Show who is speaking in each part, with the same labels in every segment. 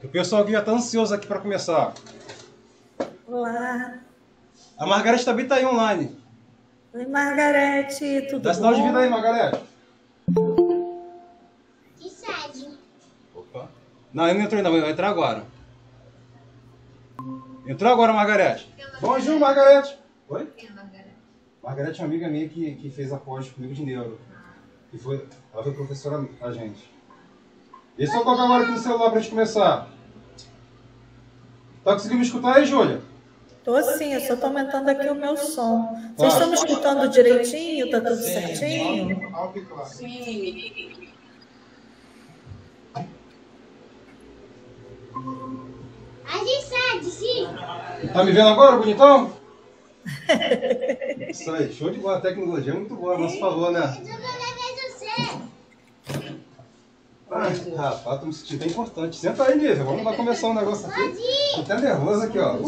Speaker 1: O pessoal aqui já está ansioso aqui para começar.
Speaker 2: Olá.
Speaker 1: A Margarete também está aí online.
Speaker 2: Oi, Margarete, tudo
Speaker 1: Dá sinal de
Speaker 2: bom?
Speaker 1: vida aí, Margarete.
Speaker 3: Que sede?
Speaker 1: Opa. Não, ele não entrou ainda, vai entrar agora. Entrou agora, Margarete. Bonjour, Margarete. Oi?
Speaker 3: Quem é a Margarete?
Speaker 1: Margarete é uma amiga minha que fez a pós comigo de neuro. Ela foi professora pra gente. Deixa eu colocar agora aqui no celular pra gente começar. Tá conseguindo me escutar aí, Júlia?
Speaker 2: Tô sim, eu só tô aumentando aqui o meu som. Vocês estão me escutando direitinho? Tá tudo certinho?
Speaker 4: Sim.
Speaker 3: A gente sede, sim.
Speaker 1: Tá me vendo agora, bonitão? Isso aí, show de bola. A tecnologia é muito boa, você falou, né?
Speaker 3: Eu não levei você.
Speaker 1: Ai, rapaz, tô me sentindo bem importante. Senta aí, Nívia. Vamos lá começar um negócio aqui. Tô até nervoso aqui, ó.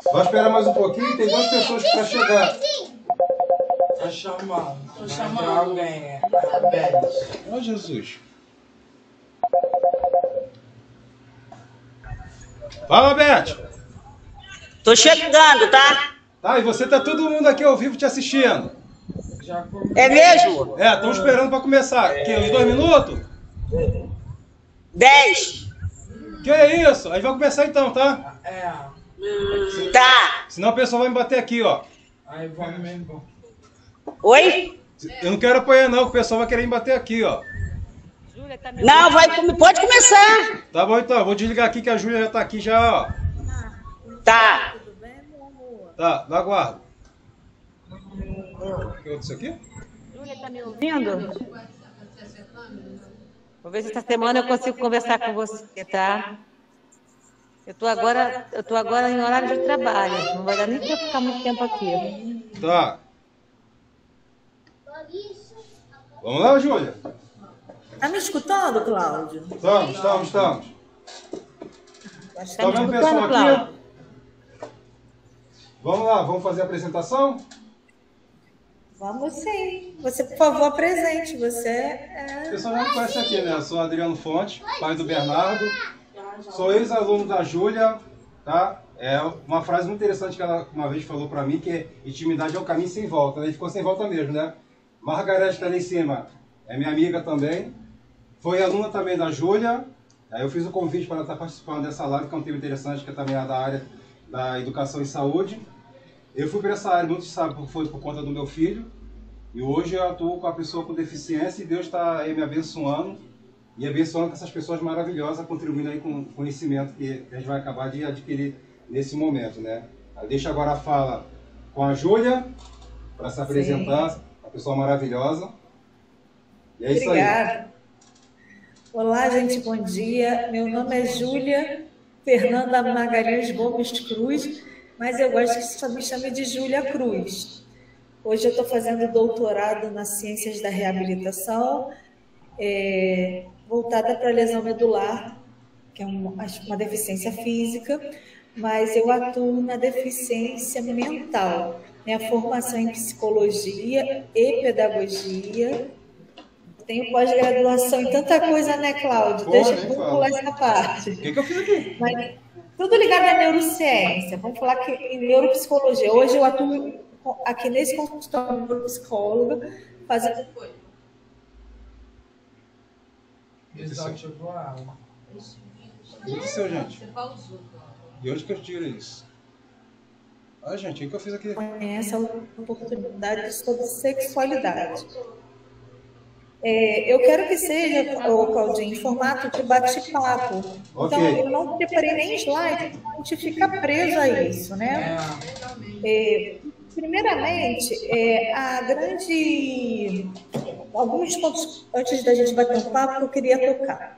Speaker 1: Só esperar mais um pouquinho, tem 2 pessoas pra chegar.
Speaker 4: Tô chamando. Tô chamando alguém. A Beth.
Speaker 1: Ó, Jesus. Fala, Beth.
Speaker 5: Tô chegando, tá?
Speaker 1: Tá, e você tá todo mundo aqui ao vivo te assistindo.
Speaker 5: É mesmo?
Speaker 1: É, estamos esperando pra começar. Que, uns 2 minutos?
Speaker 5: 10.
Speaker 1: Que é isso? A gente vai começar então, tá?
Speaker 4: É.
Speaker 5: Tá.
Speaker 1: Senão o pessoal vai me bater aqui, ó.
Speaker 4: Aí vamos mesmo.
Speaker 5: Oi?
Speaker 1: Eu não quero apoiar não, que o pessoal vai querer me bater aqui, ó.
Speaker 5: Não, pode começar.
Speaker 1: Tá bom então, eu vou desligar aqui que a Júlia já tá aqui já, ó.
Speaker 5: Tá.
Speaker 2: Tudo bem, meu amor?
Speaker 1: Tá, aguardo. O que é isso aqui?
Speaker 6: Júlia, tá me ouvindo? Vou ver se essa semana eu consigo conversar com você, tá? Eu tô agora em horário de trabalho. Não vai dar nem pra eu ficar muito tempo aqui.
Speaker 1: Tá. Vamos lá, Júlia?
Speaker 2: Tá me escutando, Cláudio?
Speaker 1: Estamos.
Speaker 6: Tá
Speaker 1: Tá
Speaker 6: me
Speaker 1: vendo o pessoal
Speaker 6: escutando,
Speaker 1: aqui?
Speaker 6: Cláudio?
Speaker 1: Vamos lá, vamos fazer a apresentação?
Speaker 2: Vamos sim. Você, por favor, apresente. Você
Speaker 1: O
Speaker 2: é...
Speaker 1: pessoal já me conhece aqui, né? Eu sou Adriano Fonte, pai do Bernardo. Sou ex-aluno da Júlia, tá? É uma frase muito interessante que ela uma vez falou pra mim, que é intimidade é um caminho sem volta, né? E ficou sem volta mesmo, né? Margarete tá ali em cima, é minha amiga também. Foi aluna também da Júlia. Aí eu fiz o convite para ela estar participando dessa live, que é um tema interessante, que é também da área da educação e saúde. Eu fui para essa área, muitos sabem, foi por conta do meu filho. E hoje eu atuo com a pessoa com deficiência e Deus está aí me abençoando. E abençoando com essas pessoas maravilhosas, contribuindo aí com o conhecimento que a gente vai acabar de adquirir nesse momento, né? Eu deixo agora a fala com a Júlia, para se apresentar, uma pessoa maravilhosa. E é isso aí.
Speaker 2: Obrigada. Olá, gente, bom dia. Meu nome é Júlia Fernanda Magalhães Gomes Cruz, mas eu gosto que só me chame de Júlia Cruz. Hoje eu estou fazendo doutorado nas ciências da reabilitação, voltada para a lesão medular, que é uma deficiência física, mas eu atuo na deficiência mental. Minha formação em psicologia e pedagogia. Tenho pós-graduação em tanta coisa, né, Cláudio? Vamos pular essa parte.
Speaker 1: O que eu fiz aqui?
Speaker 2: Mas, tudo ligado à neurociência. Vamos falar que em neuropsicologia. Hoje eu atuo aqui nesse consultório de neuropsicóloga, fazendo...
Speaker 4: Desativou a aula.
Speaker 1: O que aconteceu, gente? E onde que eu tiro isso? Ah, gente, o que eu fiz aqui?
Speaker 2: Essa oportunidade sobre sexualidade. Eu quero que seja, Claudinho, em formato de bate-papo.
Speaker 1: Ok.
Speaker 2: Então, eu não preparei nem slide, a gente fica preso a isso, né? Primeiramente, alguns pontos antes da gente bater um papo que eu queria tocar.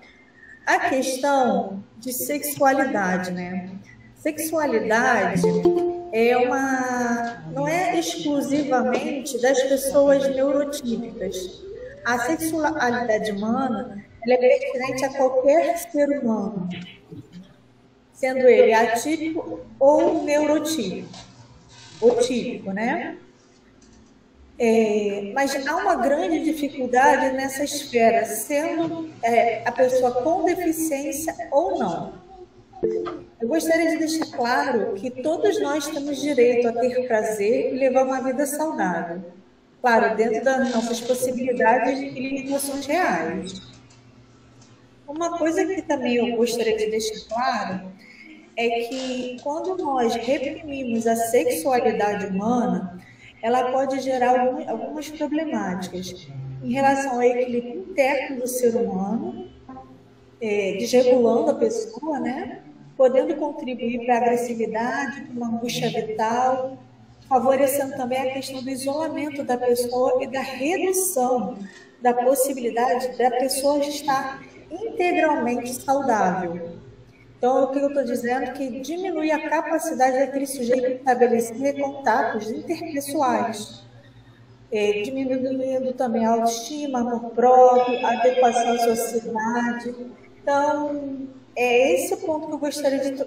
Speaker 2: A questão de sexualidade, né? Sexualidade não é exclusivamente das pessoas neurotípicas. A sexualidade humana ela é pertinente a qualquer ser humano, sendo ele atípico ou neurotípico, ou típico, né? Mas há uma grande dificuldade nessa esfera, sendo a pessoa com deficiência ou não. Eu gostaria de deixar claro que todos nós temos direito a ter prazer e levar uma vida saudável. Claro, dentro das nossas possibilidades e limitações reais. Uma coisa que também eu gostaria de deixar claro é que quando nós reprimimos a sexualidade humana, ela pode gerar algumas problemáticas em relação ao equilíbrio interno do ser humano, desregulando a pessoa, né? Podendo contribuir para a agressividade, para uma angústia vital, favorecendo também a questão do isolamento da pessoa e da redução da possibilidade da pessoa estar integralmente saudável. Então, o que eu estou dizendo é que diminui a capacidade daquele sujeito de estabelecer contatos interpessoais, diminuindo também a autoestima, amor próprio, a adequação à sociedade. Então, é esse o ponto que eu gostaria de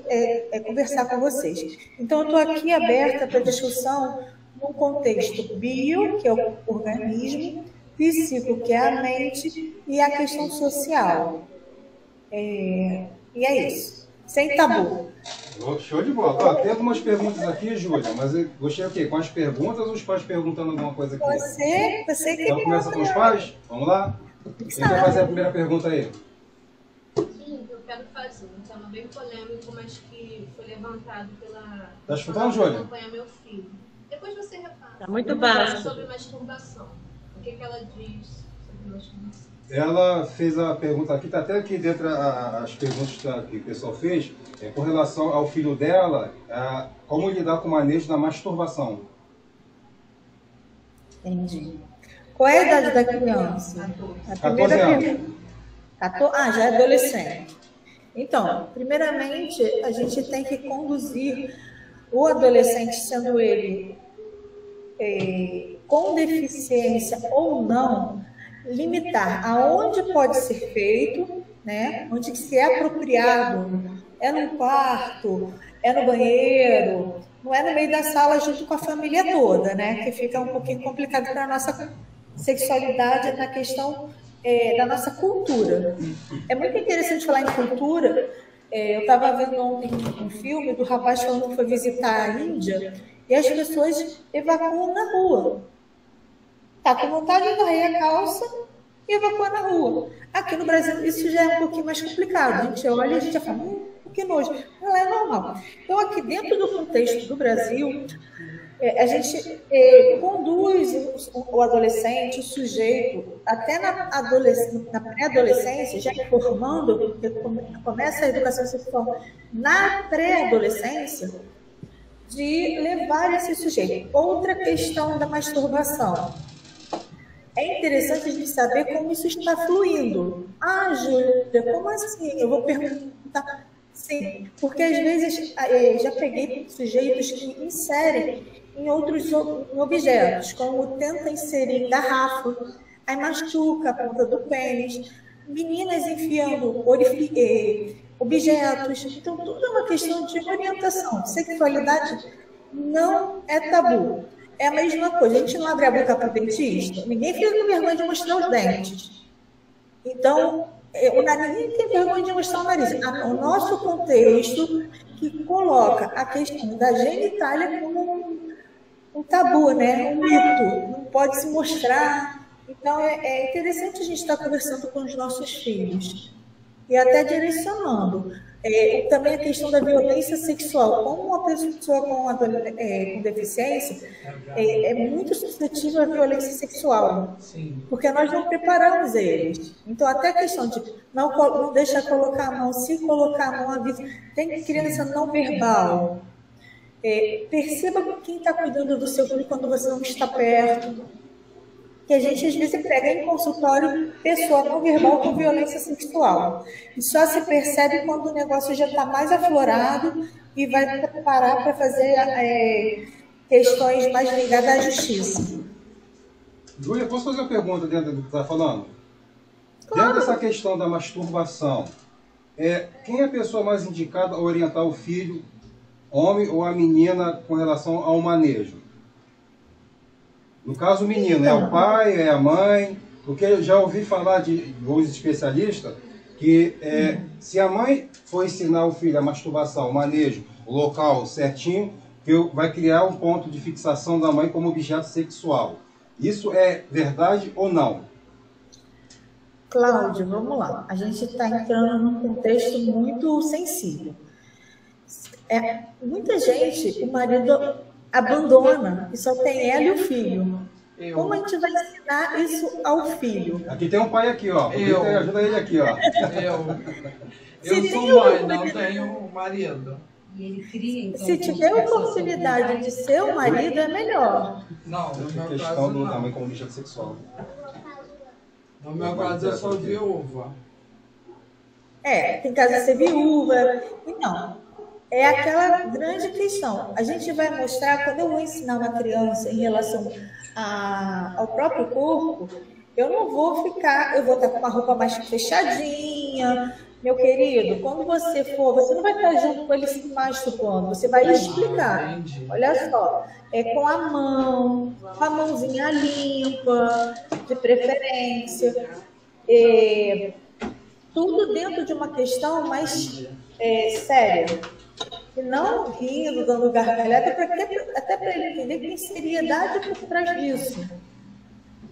Speaker 2: conversar com vocês. Então, eu estou aqui aberta para discussão num contexto bio, que é o organismo, psíquico, que é a mente, e a questão social. E é isso. Sem tabu.
Speaker 1: Show de bola. Tem algumas perguntas aqui, Júlia, mas eu gostei o quê? Com as perguntas ou os pais perguntando alguma coisa aqui?
Speaker 2: Você que
Speaker 1: então começa com os pais? Vamos lá? Quem quer fazer a primeira pergunta aí?
Speaker 7: Sim, eu quero fazer. Um tema bem polêmico, mas que foi levantado pela...
Speaker 1: Tá escutando, Júlia?
Speaker 7: Acompanhar meu filho. Depois você repara.
Speaker 6: Tá muito baixo.
Speaker 7: Sobre masturbação. O que ela diz sobre masturbação?
Speaker 1: Ela fez a pergunta aqui, está até aqui dentro as perguntas que o pessoal fez, com relação ao filho dela, como lidar com o manejo da masturbação.
Speaker 2: Entendi. Qual é a idade da criança? A
Speaker 1: 14 anos.
Speaker 2: Já é adolescente. Então, primeiramente, a gente tem que conduzir o adolescente, sendo ele com deficiência ou não, limitar aonde pode ser feito, né? Onde se é apropriado, é no quarto, é no banheiro, não é no meio da sala junto com a família toda, né? Que fica um pouquinho complicado para a nossa sexualidade na questão da nossa cultura. É muito interessante falar em cultura. Eu estava vendo ontem um filme do rapaz falando que foi visitar a Índia e as pessoas evacuam na rua. Tá com vontade de varrer a calça e evacuar na rua. Aqui no Brasil isso já é um pouquinho mais complicado. A gente olha e a gente já fala, que nojo. Não é normal. Então, aqui dentro do contexto do Brasil, a gente conduz o adolescente, o sujeito, até na pré-adolescência, já informando, porque começa a educação sexual na pré-adolescência, de levar esse sujeito. Outra questão da masturbação. É interessante a gente saber como isso está fluindo. Júlia, como assim? Eu vou perguntar. Sim, porque às vezes já peguei sujeitos que inserem em outros objetos, como tenta inserir em garrafa, aí machuca a ponta do pênis, meninas enfiando objetos. Então, tudo é uma questão de orientação. Sexualidade não é tabu. É a mesma coisa. A gente não abre a boca para o dentista, ninguém fica com vergonha de mostrar os dentes. Então, ninguém tem vergonha de mostrar o nariz. O nosso contexto que coloca a questão da genitália como um tabu, né? Um mito. Não pode se mostrar. Então, é interessante a gente estar conversando com os nossos filhos e até direcionando. Também a questão da violência sexual. Como uma pessoa com deficiência é muito suscetível à violência sexual, porque nós não preparamos eles. Então, até a questão de não deixar colocar a mão, se colocar a mão, avisa. Tem criança não verbal. Perceba quem está cuidando do seu filho quando você não está perto. Que a gente, às vezes, pega em consultório pessoa não verbal com violência sexual. E só se percebe quando o negócio já está mais aflorado e vai parar para fazer questões mais ligadas à justiça.
Speaker 1: Júlia, posso fazer uma pergunta dentro do que você está falando?
Speaker 2: Claro.
Speaker 1: Dentro dessa questão da masturbação, quem é a pessoa mais indicada a orientar o filho, homem ou a menina, com relação ao manejo? No caso, o menino, é o pai, é a mãe, porque eu já ouvi falar de alguns especialistas que se a mãe for ensinar o filho a masturbação, o manejo, o local certinho, que vai criar um ponto de fixação da mãe como objeto sexual. Isso é verdade ou não?
Speaker 2: Cláudio, vamos lá. A gente está entrando num contexto muito sensível. Muita gente, o marido abandona e só tem ela e o filho. Como a gente vai ensinar isso ao filho?
Speaker 1: Aqui tem um pai aqui, ó. Ajuda ele aqui, ó.
Speaker 4: Eu sou mãe, não tenho marido.
Speaker 2: Se tiver a oportunidade de ser o marido, é melhor.
Speaker 4: Não, no meu
Speaker 1: Questão
Speaker 4: caso
Speaker 1: da
Speaker 4: não.
Speaker 1: mãe como objeto sexual.
Speaker 4: No meu caso eu sou viúva.
Speaker 2: Tem caso de ser viúva. Então, é aquela grande questão. A gente vai mostrar, quando eu vou ensinar uma criança em relação ao próprio corpo, eu não vou ficar, eu vou estar com uma roupa mais fechadinha. Meu querido, quando você for, você não vai estar junto com ele se masturbando, você vai explicar. Olha só, com a mão, com a mãozinha limpa, de preferência, tudo dentro de uma questão mais séria. E não rindo, dando gargalhada, até para ele entender que tem seriedade por trás disso.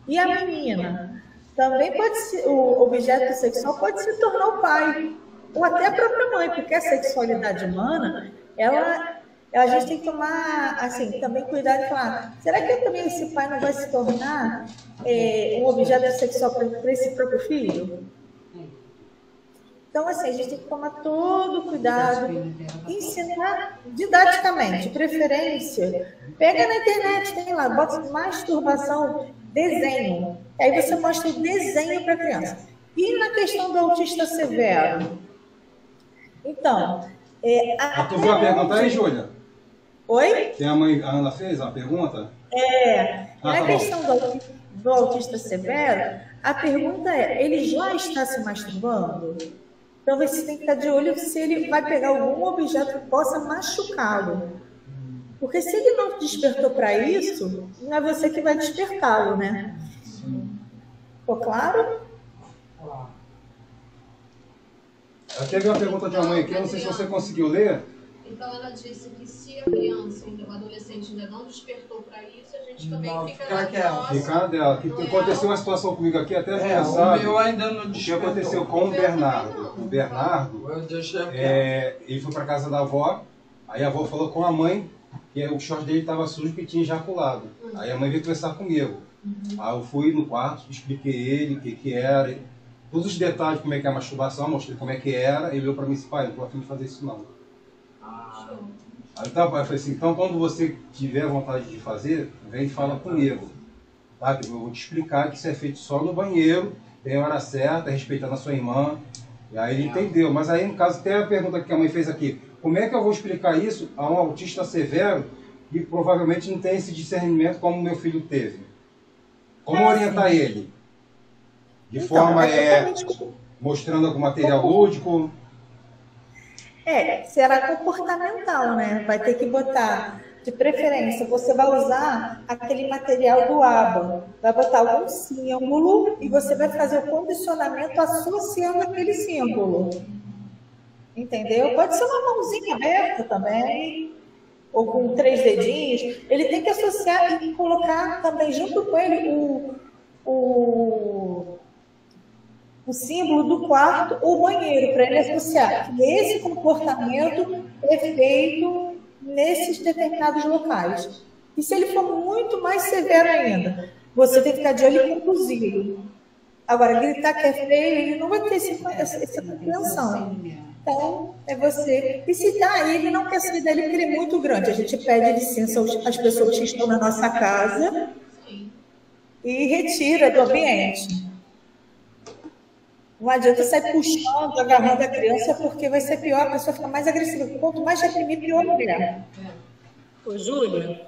Speaker 2: E a menina? Também pode ser, o objeto sexual pode se tornar o pai, ou até a própria mãe, porque a sexualidade humana, a gente tem que tomar, assim, também cuidado e falar, será que também esse pai não vai se tornar um objeto sexual para esse próprio filho? Então, assim, a gente tem que tomar todo o cuidado, ensinar didaticamente, preferência. Pega na internet, tem lá, bota masturbação, desenho. Aí você mostra o desenho para a criança. E na questão do autista severo? Então...
Speaker 1: Tu viu a pergunta aí, Júlia?
Speaker 2: Oi?
Speaker 1: Que a Ana fez a pergunta?
Speaker 2: Na questão do autista severo, a pergunta é, ele já está se masturbando? Então você tem que estar de olho se ele vai pegar algum objeto que possa machucá-lo. Porque se ele não despertou para isso, não é você que vai despertá-lo, né? Ficou claro?
Speaker 1: Teve uma pergunta de uma mãe aqui, eu não sei se você conseguiu ler.
Speaker 7: Então ela disse que se a criança, o adolescente ainda não despertou para isso, a gente também fica
Speaker 4: quieto.
Speaker 1: Ficar dela. Que aconteceu uma situação comigo aqui, até
Speaker 4: o meu ainda não despertou.
Speaker 1: O que aconteceu com o Bernardo? O Bernardo, ele foi para casa da avó, aí a avó falou com a mãe que o short dele estava sujo porque tinha ejaculado. Aí a mãe veio conversar comigo. Aí eu fui no quarto, expliquei ele o que era, todos os detalhes, como é que é a masturbação, mostrei como é que era, ele olhou para mim e disse, pai, não estou a fim de fazer isso não. Aí tá, pai, eu falei assim, então quando você tiver vontade de fazer, vem e fala comigo. Tá? Eu vou te explicar que isso é feito só no banheiro, tem a hora certa, respeitando a sua irmã. E aí ele entendeu. Mas aí, no caso, tem a pergunta que a mãe fez aqui. Como é que eu vou explicar isso a um autista severo que provavelmente não tem esse discernimento como meu filho teve? Como orientar ele? De forma, mostrando algum material lúdico?
Speaker 2: Será comportamental, né? Vai ter que botar, de preferência, você vai usar aquele material do ABA, vai botar algum símbolo e você vai fazer o condicionamento associando aquele símbolo. Entendeu? Pode ser uma mãozinha aberta também, ou com 3 dedinhos. Ele tem que associar e colocar também junto com ele o símbolo do quarto ou banheiro, para ele associar que esse comportamento é feito nesses determinados locais. E se ele for muito mais severo ainda, você tem que ficar de olho e conduzir. Agora, gritar que é feio, ele não vai ter essa compreensão. Então, é você. E se ele não quer sair dele, porque ele é muito grande, a gente pede licença às pessoas que estão na nossa casa e retira do ambiente. Não adianta sair puxando, agarrando a criança, porque vai ser pior, a pessoa fica mais agressiva. Quanto mais reprimir, pior é.
Speaker 6: Ô, Júlia,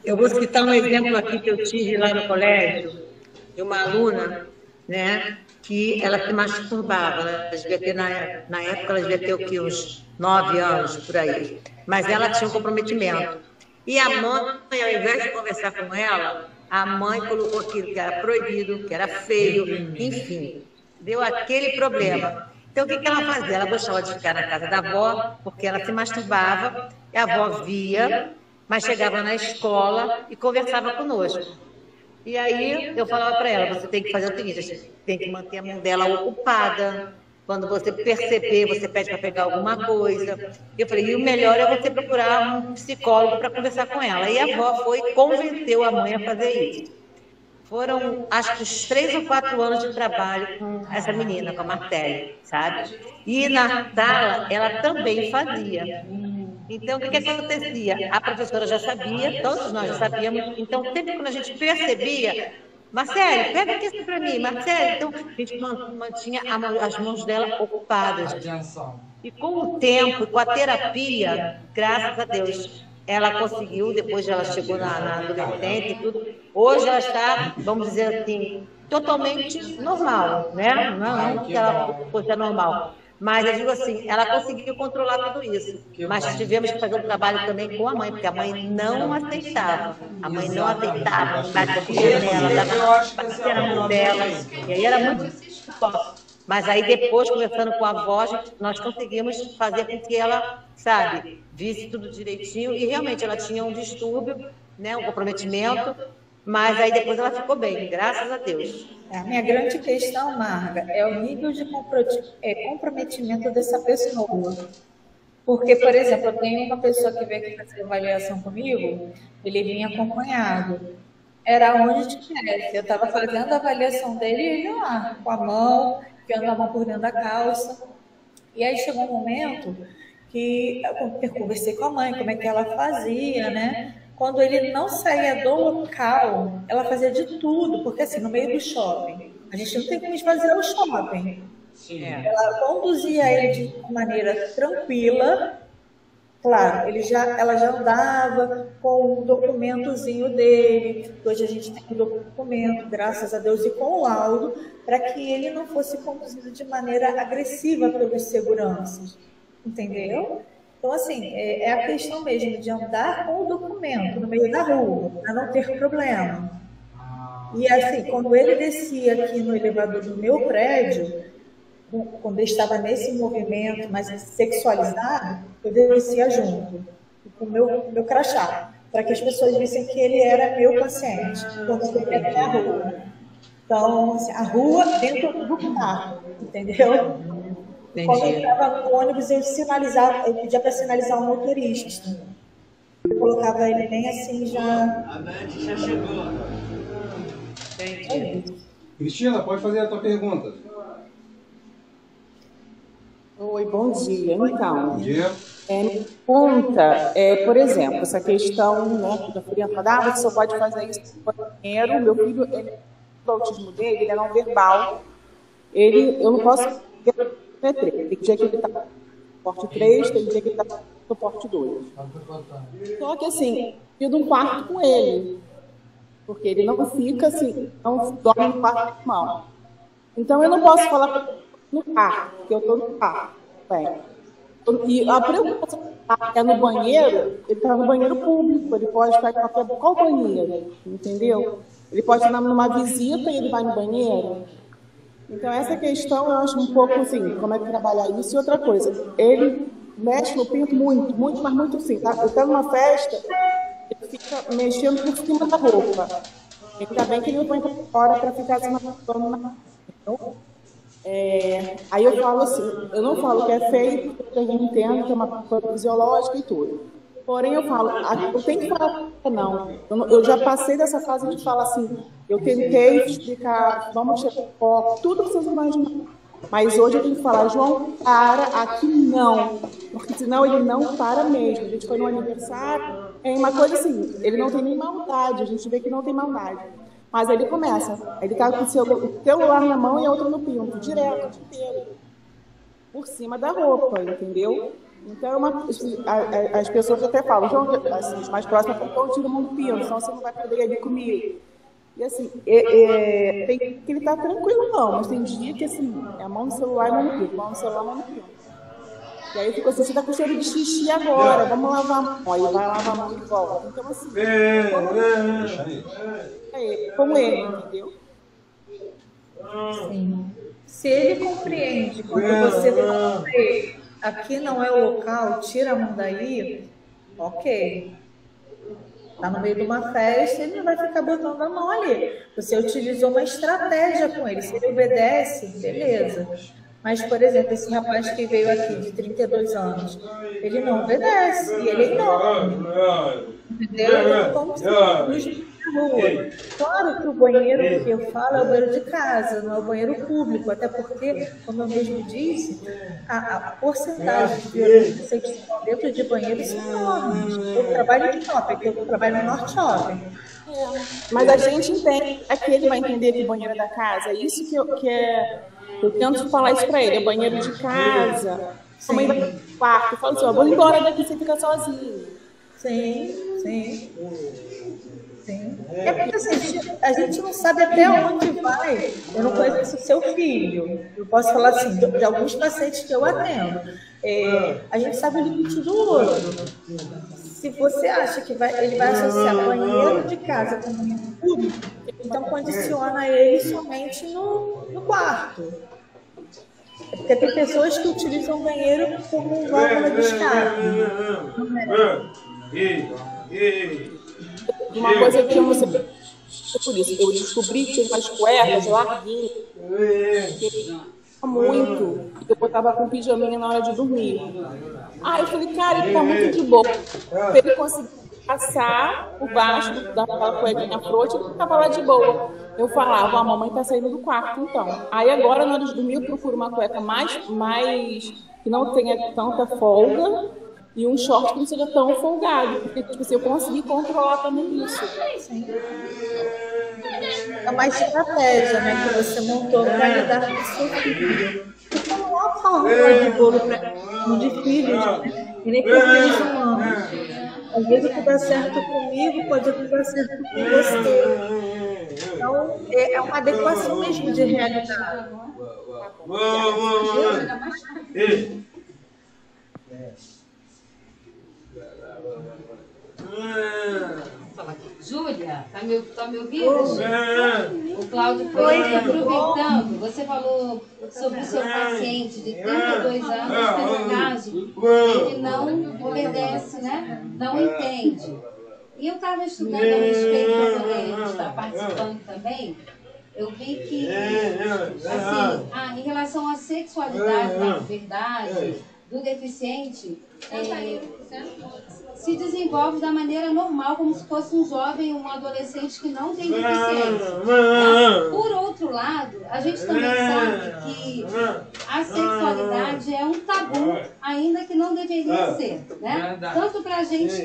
Speaker 6: eu vou citar um exemplo aqui que eu tive lá no colégio, de uma aluna, né, que ela se masturbava. Ela devia ter, na época, ela devia ter o quê? Uns 9 anos, por aí. Mas ela tinha um comprometimento. E a mãe, ao invés de conversar com ela, a mãe colocou aquilo que era proibido, que era feio, enfim, deu aquele problema. Então, o que ela fazia? Ela gostava de ficar na casa da avó, porque ela se masturbava, e a avó via, mas chegava na escola e conversava conosco. E aí eu falava para ela, você tem que fazer o seguinte, você tem que manter a mão dela ocupada. Quando você perceber, você pede para pegar alguma coisa. Eu falei, e o melhor é você procurar um psicólogo para conversar com ela. E a avó foi e convenceu a mãe a fazer isso. Foram, acho que, uns 3 ou 4 anos de trabalho com essa menina, com a Martelle, sabe? E na sala, ela também fazia. Então, o que acontecia? A professora já sabia, todos nós já sabíamos. Então, sempre quando a gente percebia, Marcele, pega aqui isso para mim, Marcele. Então, a gente mantinha as mãos dela ocupadas. E com o tempo, com a terapia, graças a Deus, ela conseguiu, depois ela chegou na adolescência e tudo. Hoje ela está, vamos dizer assim, totalmente normal, né? Não que ela fosse normal. Mas eu digo assim, ela conseguiu controlar tudo isso. Mas tivemos que fazer um trabalho também com a mãe, porque a mãe não aceitava. A mãe não aceitava, batia nela, batia na mão dela. E aí era muito forte. Mas aí depois, conversando com a avó, nós conseguimos fazer com que ela, sabe, visse tudo direitinho. E realmente ela tinha um distúrbio, né, um comprometimento. Mas aí depois ela ficou bem, graças a Deus.
Speaker 2: A minha grande questão, Marga, é o nível de comprometimento dessa pessoa. Porque, por exemplo, eu tenho uma pessoa que veio aqui fazer avaliação comigo, ele vinha acompanhado. Era onde tivesse. Eu estava fazendo a avaliação dele e ele lá, com a mão, enfiando a mão por dentro da calça. E aí chegou um momento que eu conversei com a mãe, como é que ela fazia, né? Quando ele não saía do local, ela fazia de tudo, porque assim, no meio do shopping, a gente não tem como fazer o shopping. Sim. Ela conduzia ele de maneira tranquila, claro, ela já andava com o documentozinho dele, hoje a gente tem um documento, graças a Deus, e com o laudo, para que ele não fosse conduzido de maneira agressiva pelos seguranças, entendeu? Então, assim, é a questão mesmo de andar com o documento no meio da rua, para não ter problema. E, assim, quando ele descia aqui no elevador do meu prédio, quando eu estava nesse movimento mais sexualizado, eu descia junto, com o meu crachá, para que as pessoas vissem que ele era meu paciente, quando eu ia até a rua. Então, assim, a rua dentro do carro, entendeu? Entendi. Quando eu estava no ônibus, eu pedia para sinalizar o motorista. Eu colocava ele bem assim já.
Speaker 4: A Nath já chegou.
Speaker 1: Entendi. Cristina, pode fazer a tua pergunta.
Speaker 8: Oi, bom dia. Então,
Speaker 1: bom dia.
Speaker 8: Me pergunta, por exemplo, essa questão, né, da filha falada, você só pode fazer isso no banheiro. Meu filho, o autismo dele, ele é não verbal. Eu não posso. Tem dia que ele está no porte 3, tem dia que ele está no porte 2. Só que, assim, eu fico num quarto com ele, porque ele não fica assim, não dorme no quarto normal. Então, eu não posso falar no quarto, porque eu estou no quarto. E a preocupação é no banheiro, ele está no banheiro público, ele pode estar em qual banheiro, entendeu? Ele pode estar numa visita e ele vai no banheiro. Então, essa questão eu acho um pouco assim, como é que trabalhar isso. E outra coisa, ele mexe no pinto muito, mas muito assim. Tá? Eu estou numa festa, ele fica mexendo por cima da roupa. Ainda bem que ele não põe para fora para ficar assim na roupa. Então, aí eu falo assim, eu não falo que é feio, porque eu entendo que é uma coisa fisiológica e tudo. Porém, eu falo, eu tenho que falar, não. Eu já passei dessa fase de falar assim, eu tentei explicar, vamos chegar no foco, tudo que vocês imaginam. Mas hoje eu tenho que falar, João, para, aqui não. Porque senão ele não para mesmo. A gente foi no aniversário, é uma coisa assim, ele não tem nem maldade, a gente vê que não tem maldade. Mas aí ele começa, ele tá com o celular na mão e a outra no pinto, direto, o dia inteiro. Por cima da roupa, entendeu? Então, as pessoas até falam, João, assim, os mais próximos falam, então tira a mão do pino, senão você não vai poder ir comigo. E assim, tem que ele tá tranquilo não, mas tem dia que assim, é a mão no celular e mão no pino, mão no celular, mão no pino. E aí ficou assim, você tá com cheiro de xixi agora, vamos lavar a mão. Aí vai lavar a mão de volta. Então assim, como ele, entendeu?
Speaker 2: Sim. Se ele compreende quando você fala pra ele, aqui não é o local, tira a mão daí, ok. Está no meio de uma festa, ele não vai ficar botando a mão ali. Você utilizou uma estratégia com ele. Se ele obedece, beleza. Mas, por exemplo, esse rapaz que veio aqui de 32 anos, ele não obedece e ele ignora. Entendeu? Como se fosse na rua. Claro que o banheiro que eu falo é o banheiro de casa, não é o banheiro público, até porque, como eu mesmo disse, a porcentagem de violência sexual dentro de banheiros são enormes. Eu trabalho em shopping, eu trabalho no Norte Shopping.
Speaker 8: Mas a gente entende, aqui ele vai entender que o banheiro é da casa, é isso eu tento falar isso pra ele, é banheiro de casa, a mãe vai pro quarto, fala assim, ó, vou embora daqui, você fica sozinho.
Speaker 2: Sim, sim. Sim. É porque assim, a gente não sabe até onde vai. Eu não conheço o seu filho. Eu posso falar assim, de alguns pacientes que eu atendo. A gente sabe o limite do outro. Se você acha que ele vai associar banheiro de casa com banheiro público, então condiciona ele somente no quarto. É porque tem pessoas que utilizam o banheiro como válvula de escape.
Speaker 8: Uma coisa que eu não sei por isso, eu descobri que tem umas cuecas larguinhas que muito, eu botava com pijaminha na hora de dormir. Eu falei, cara, ele tá muito de boa. Ele conseguiu passar por baixo daquela cuequinha frouxa, ele ficava lá de boa. Eu falava, a mamãe tá saindo do quarto, então. Aí agora, na hora de dormir, eu procuro uma cueca mais que não tenha tanta folga, e um short que não seja tão folgado, porque tipo assim, eu consegui controlar também isso.
Speaker 2: Sim. É uma estratégia, né, que você montou para lidar com o seu filho. Porque não há fórmula de bolo de filhos, né? E nem para seres humanos. Às vezes o que dá certo comigo pode não dar certo com você. Então, é uma adequação mesmo de realidade.
Speaker 9: Júlia, tá me ouvindo? O Cláudio foi aproveitando. Você falou sobre o seu paciente de 32 anos, que no caso ele não obedece, né? Não entende. E eu estava estudando a respeito, quando a gente está participando também, eu vi que, assim, em relação à sexualidade, da verdade, do deficiente, se desenvolve da maneira normal, como se fosse um jovem, um adolescente que não tem deficiência. Tá? Por outro lado, a gente também sabe que a sexualidade é um tabu, ainda que não deveria ser. Né? Tanto para a gente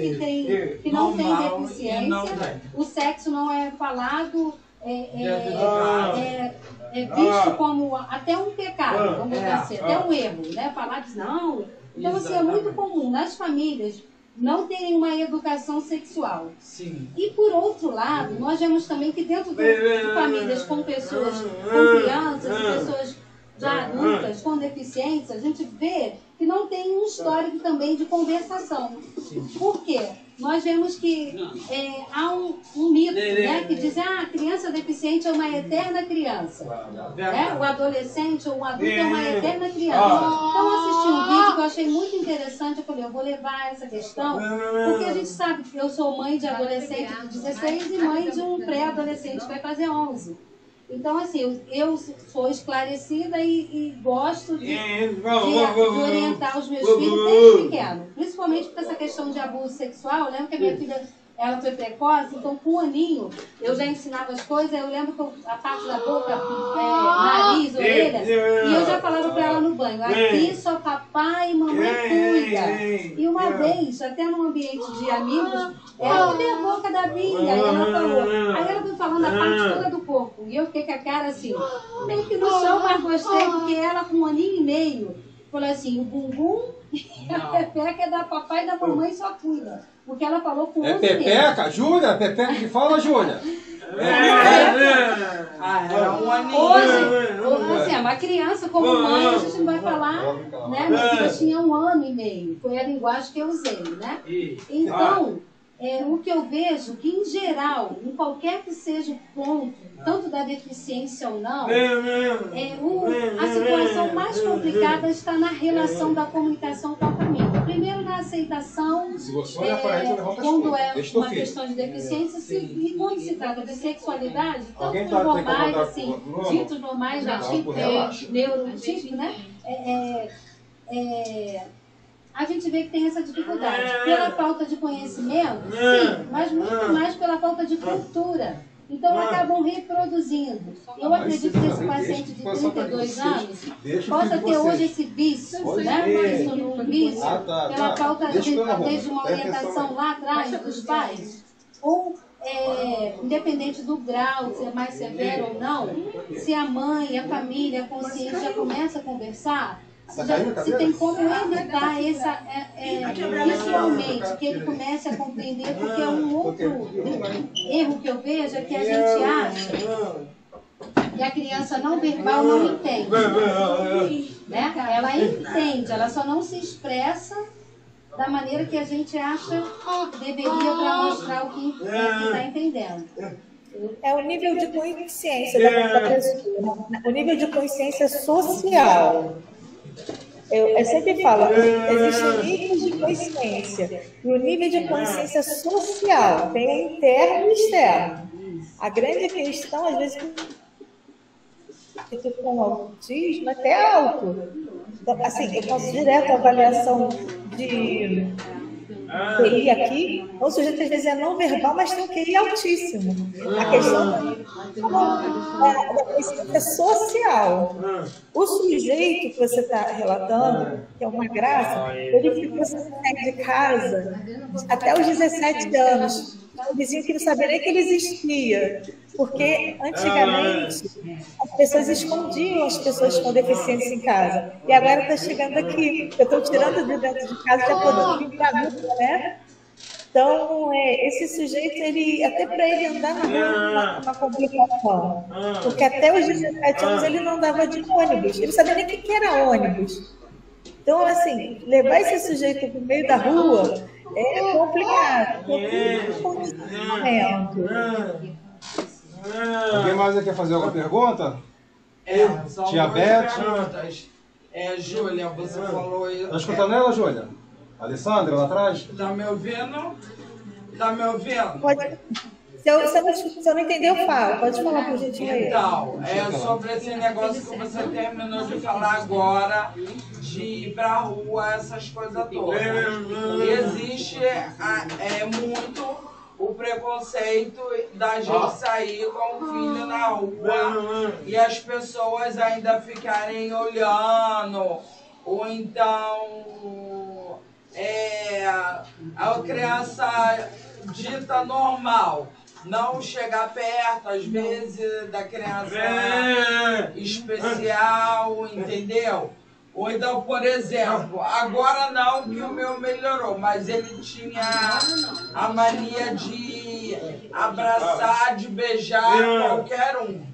Speaker 9: que não tem deficiência, o sexo não é falado, é visto como até um pecado, vamos dizer assim, até um erro, né? Falar de não. Então, assim, é muito comum nas famílias não terem uma educação sexual.
Speaker 4: Sim.
Speaker 9: E, por outro lado, nós vemos também que dentro de famílias com pessoas, com crianças e pessoas já adultas, com deficiência, a gente vê que não tem um histórico também de conversação. Por quê? Nós vemos que há um mito, né, que diz que a criança deficiente é uma eterna criança. Né? O adolescente ou o adulto é uma eterna criança. Então, eu assisti um vídeo que eu achei muito interessante. Eu falei, eu vou levar essa questão, porque a gente sabe que eu sou mãe de adolescente de 16 e mãe de um pré-adolescente que vai fazer 11. Então, assim, eu sou esclarecida e gosto de orientar os meus filhos desde pequeno. Principalmente por essa questão de abuso sexual. Eu lembro que a minha filha, ela foi precoce, então com 1 aninho eu já ensinava as coisas. Eu lembro que a parte da boca, nariz, orelha, e eu já falava para ela no banho, aqui só papai e mamãe cuida. E uma vez, até num ambiente de amigos, ela abriu a boca da Bia, e ela falou. Aí ela foi falando a parte toda do corpo. E eu fiquei com a cara assim, meio que no chão, mas gostei, porque ela com 1 aninho e meio falou assim, o bumbum e a pepeca é da papai e da mamãe, só cuida. Porque ela falou com 11
Speaker 1: É Pepeca? Júlia? É Pepeca que fala, Júlia?
Speaker 4: Era um aninho.
Speaker 9: Hoje, assim, uma criança como mãe, a gente não vai falar, né? Minha filha tinha 1 ano e meio, foi a linguagem que eu usei, né? Então, o que eu vejo que, em geral, em qualquer que seja o ponto, tanto da deficiência ou não, a situação mais complicada está na relação da comunicação com a família. Primeiro, na aceitação, quando é uma questão de deficiência, e quando se trata de sexualidade, tanto os normais, assim, ditos normais, neurotípicos, né? A gente vê que tem essa dificuldade. Pela falta de conhecimento, sim, mas muito mais pela falta de cultura. Então, acabam reproduzindo. Eu acredito que esse paciente de 32 anos possa ter hoje esse vício, né? Um vício, pela falta, talvez, de uma orientação lá atrás dos pais. Ou, independente do grau, se é mais severo ou não, se a mãe, a família, a consciência já começa a conversar, se tem como evitar visualmente, que ele comece a compreender, porque é um outro erro que eu vejo, é que a gente acha que a criança não verbal não entende. Né? Ela entende, ela só não se expressa da maneira que a gente acha que deveria para mostrar o que está entendendo.
Speaker 2: É o nível de consciência da pessoa, o nível de consciência social. Eu sempre falo, existem níveis de consciência. E o nível de consciência social tem o interno e o externo. A grande questão, às vezes, com autismo até alto. Então, assim, eu faço direto a avaliação de QI aqui. O sujeito, às vezes, é não verbal, mas tem um QI altíssimo. A questão da consciência social. O sujeito que você está relatando, que é uma graça, ele ficou saindo de casa até os 17 anos. O vizinho que não sabia nem que ele existia. Porque, antigamente, as pessoas escondiam as pessoas com deficiência em casa. E agora está chegando aqui. Eu estou tirando de dentro de casa, já podendo vir para a rua, né? Então, esse sujeito, até para ele andar na rua, uma complicação. Porque até os 17 anos ele não andava de ônibus. Ele não sabia nem o que era ônibus. Então, assim, levar esse sujeito para o meio da rua é complicado.
Speaker 1: Alguém mais quer fazer alguma pergunta?
Speaker 4: São
Speaker 1: Tia
Speaker 4: duas
Speaker 1: Beth?
Speaker 4: perguntas. Júlia, você falou isso.
Speaker 1: Tá escutando ela, Júlia? Alessandra, lá atrás?
Speaker 4: Tá me ouvindo? Tá me ouvindo?
Speaker 2: Pode. Se eu não entender, eu falo. Pode falar, por gentileza.
Speaker 4: Então, sobre esse negócio que você terminou de falar agora, de ir pra rua, essas coisas todas. Existe muito o preconceito da gente sair com o filho na rua e as pessoas ainda ficarem olhando, ou então a criança dita normal não chegar perto, às vezes, da criança especial, entendeu? Ou então, por exemplo, agora não, que o meu melhorou, mas ele tinha a mania de abraçar, de beijar qualquer um.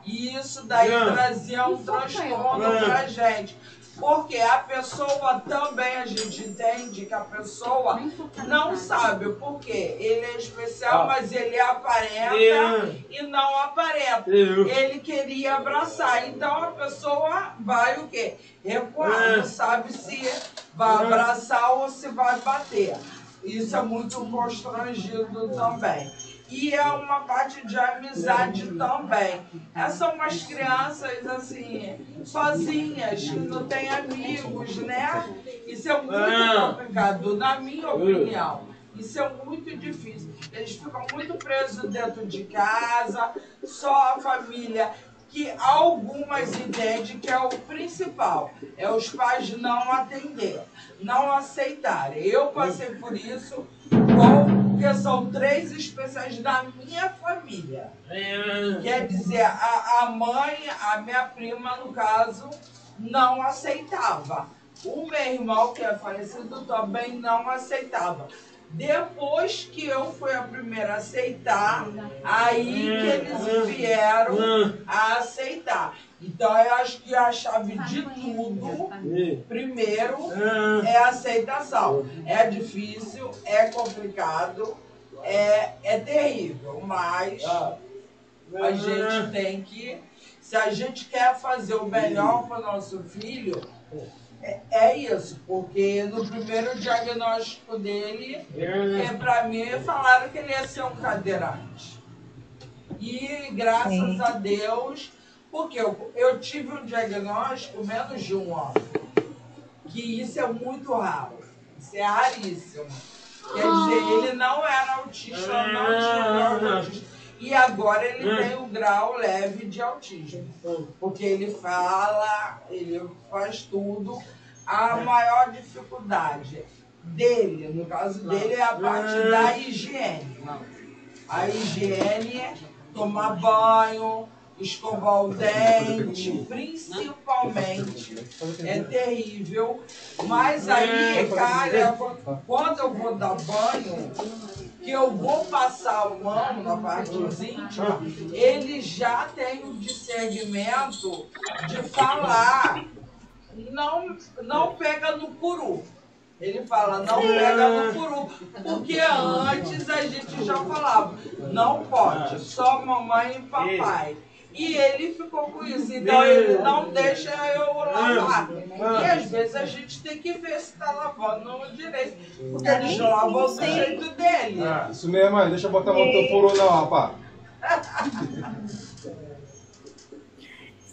Speaker 4: E isso daí trazia um transtorno pra gente. Porque a pessoa também, a gente entende que a pessoa não sabe o porquê. Ele é especial, mas ele aparenta e não aparenta. Ele queria abraçar, então a pessoa vai o quê? Recuar, não sabe se vai abraçar ou se vai bater. Isso é muito constrangido também. E é uma parte de amizade também. São umas crianças, assim, sozinhas, que não têm amigos, né? Isso é muito complicado, na minha opinião. Isso é muito difícil. Eles ficam muito presos dentro de casa, só a família, que algumas entendem que é o principal. É os pais não atender, não aceitarem. Eu passei por isso porque são 3 especiais da minha família. Quer dizer, a mãe, a minha prima, no caso, não aceitava. O meu irmão, que é falecido, também não aceitava. Depois que eu fui a primeira a aceitar, aí que eles vieram a aceitar. Então, eu acho que a chave de tudo, primeiro, é a aceitação. É difícil, é complicado, é terrível, mas a gente tem que... Se a gente quer fazer o melhor para o nosso filho, é isso, porque no primeiro diagnóstico dele, para mim, falaram que ele ia ser um cadeirante. E graças a Deus, porque eu tive um diagnóstico menos de um ano, que isso é muito raro, isso é raríssimo. Quer dizer, ele não era autista, não tinha grau de autista. E agora ele tem o grau leve de autismo, porque ele fala, ele faz tudo. A maior dificuldade dele, no caso dele, é a parte da higiene. A higiene é tomar banho, escovar o dente, principalmente, é terrível. Mas aí, cara, quando eu vou dar banho, que eu vou passar a mão na parte íntima, ele já tem o discernimento de falar, não pega no curu. Ele fala, não pega no curu, porque antes a gente já falava, não pode, só mamãe e papai. E ele ficou com isso, então ele não deixa eu lavar. E às vezes a gente tem que ver se está lavando direito, porque eles lavam do jeito dele.
Speaker 1: Isso mesmo, mãe, deixa eu botar no teu furo não, rapaz.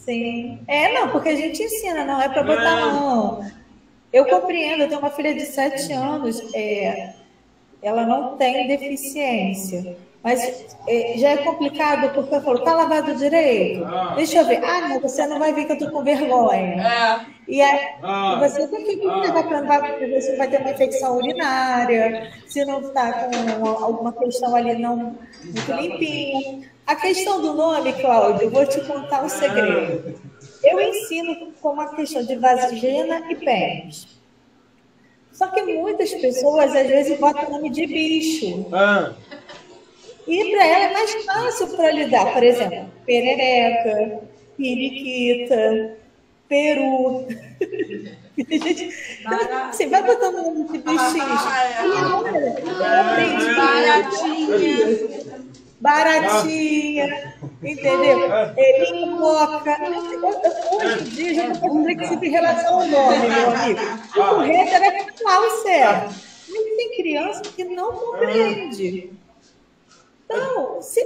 Speaker 2: Sim. Não, porque a gente ensina, não é para botar a mão. Eu compreendo, eu tenho uma filha de 7 anos, ela não tem deficiência. Mas já é complicado, porque eu falo, tá lavado direito? Deixa eu ver. Não, você não vai ver que eu tô com vergonha. E você tem que observar para ver se vai ter uma infecção urinária, se não está com alguma questão ali não muito limpinha. A questão do nome, Cláudio, eu vou te contar um segredo. Eu ensino com uma questão de vagina e pênis. Só que muitas pessoas, às vezes, botam nome de bicho. E para ela é mais fácil para lidar. Por exemplo, perereca, periquita, peru. Então, você vai botando o nome de bichinhos. Baratinha, entendeu? Pipoca. Hoje em dia, a gente está flexível em relação ao nome, meu amigo. O correto era falar o certo. Mas tem criança que não compreende. Então, se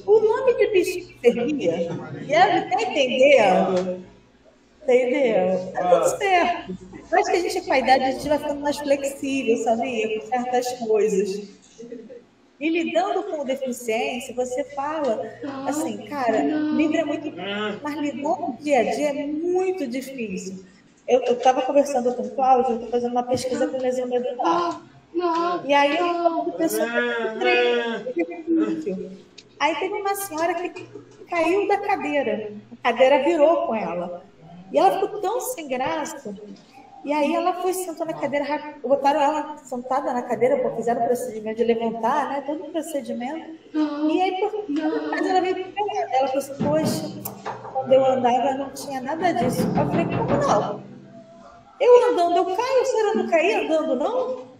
Speaker 2: o nome de bicho servia, e ela está entendendo, entendeu? Tá tudo certo. Eu acho que a gente, com a idade, a gente vai ficando mais flexível, sabia? Com certas coisas. E lidando com deficiência, você fala assim, cara, livre é muito... Mas lidar no dia a dia é muito difícil. Eu estava conversando com o Cláudio, eu estou fazendo uma pesquisa com lesão medular. E aí eu falo com pessoa difícil. Aí teve uma senhora que caiu da cadeira. A cadeira virou com ela. E ela ficou tão sem graça. E aí ela foi sentar na cadeira, botaram ela sentada na cadeira, porque fizeram o procedimento de levantar, né? Todo o procedimento. E aí, mas ela veio ela falou assim, poxa, quando eu andava não tinha nada disso. Eu falei, como não? Eu andando, eu caio, a senhora não caía andando, não?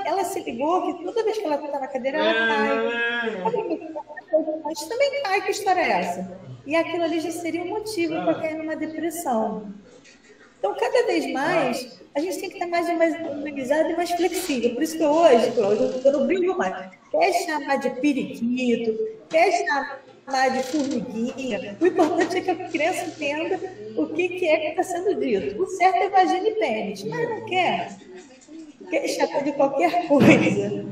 Speaker 2: Ela se ligou que toda vez que ela está na cadeira, ela cai. Mas também cai, que história é essa? E aquilo ali já seria um motivo para cair numa depressão. Então, cada vez mais, a gente tem que estar mais humanizado e mais flexível. Por isso que hoje, Cláudio, eu não brinco mais. Quer chamar de periquito, quer chamar de formiguinha, o importante é que a criança entenda o que é que está sendo dito. O certo é vagina e pênis, mas não quer chamar de qualquer coisa.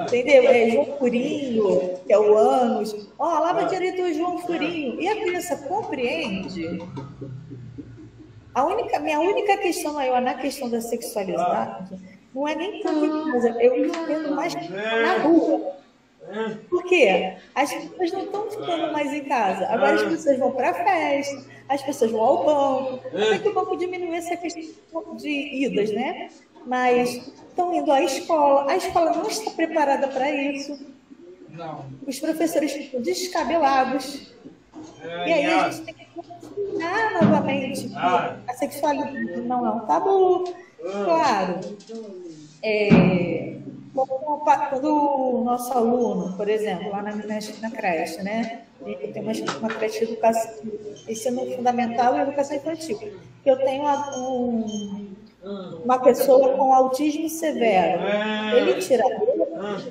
Speaker 2: Entendeu? É João Furinho, que é o ânus. Lava direito o João Furinho. E a criança compreende. Minha única questão maior na questão da sexualidade não é nem tanto em casa, eu entendo mais na rua. Por quê? As pessoas não estão ficando mais em casa. Agora as pessoas vão para a festa, as pessoas vão ao banco. Até que o banco diminui essa questão de idas, né? mas estão indo à escola. A escola não está preparada para isso.
Speaker 4: Não.
Speaker 2: Os professores ficam descabelados. E aí a gente tem que ensinar novamente que a sexualidade não é um tabu. Claro. Quando o nosso aluno, por exemplo, lá na creche, né? Tem uma creche de educação, ensino fundamental e educação infantil. Eu tenho uma pessoa com autismo severo. Ele tira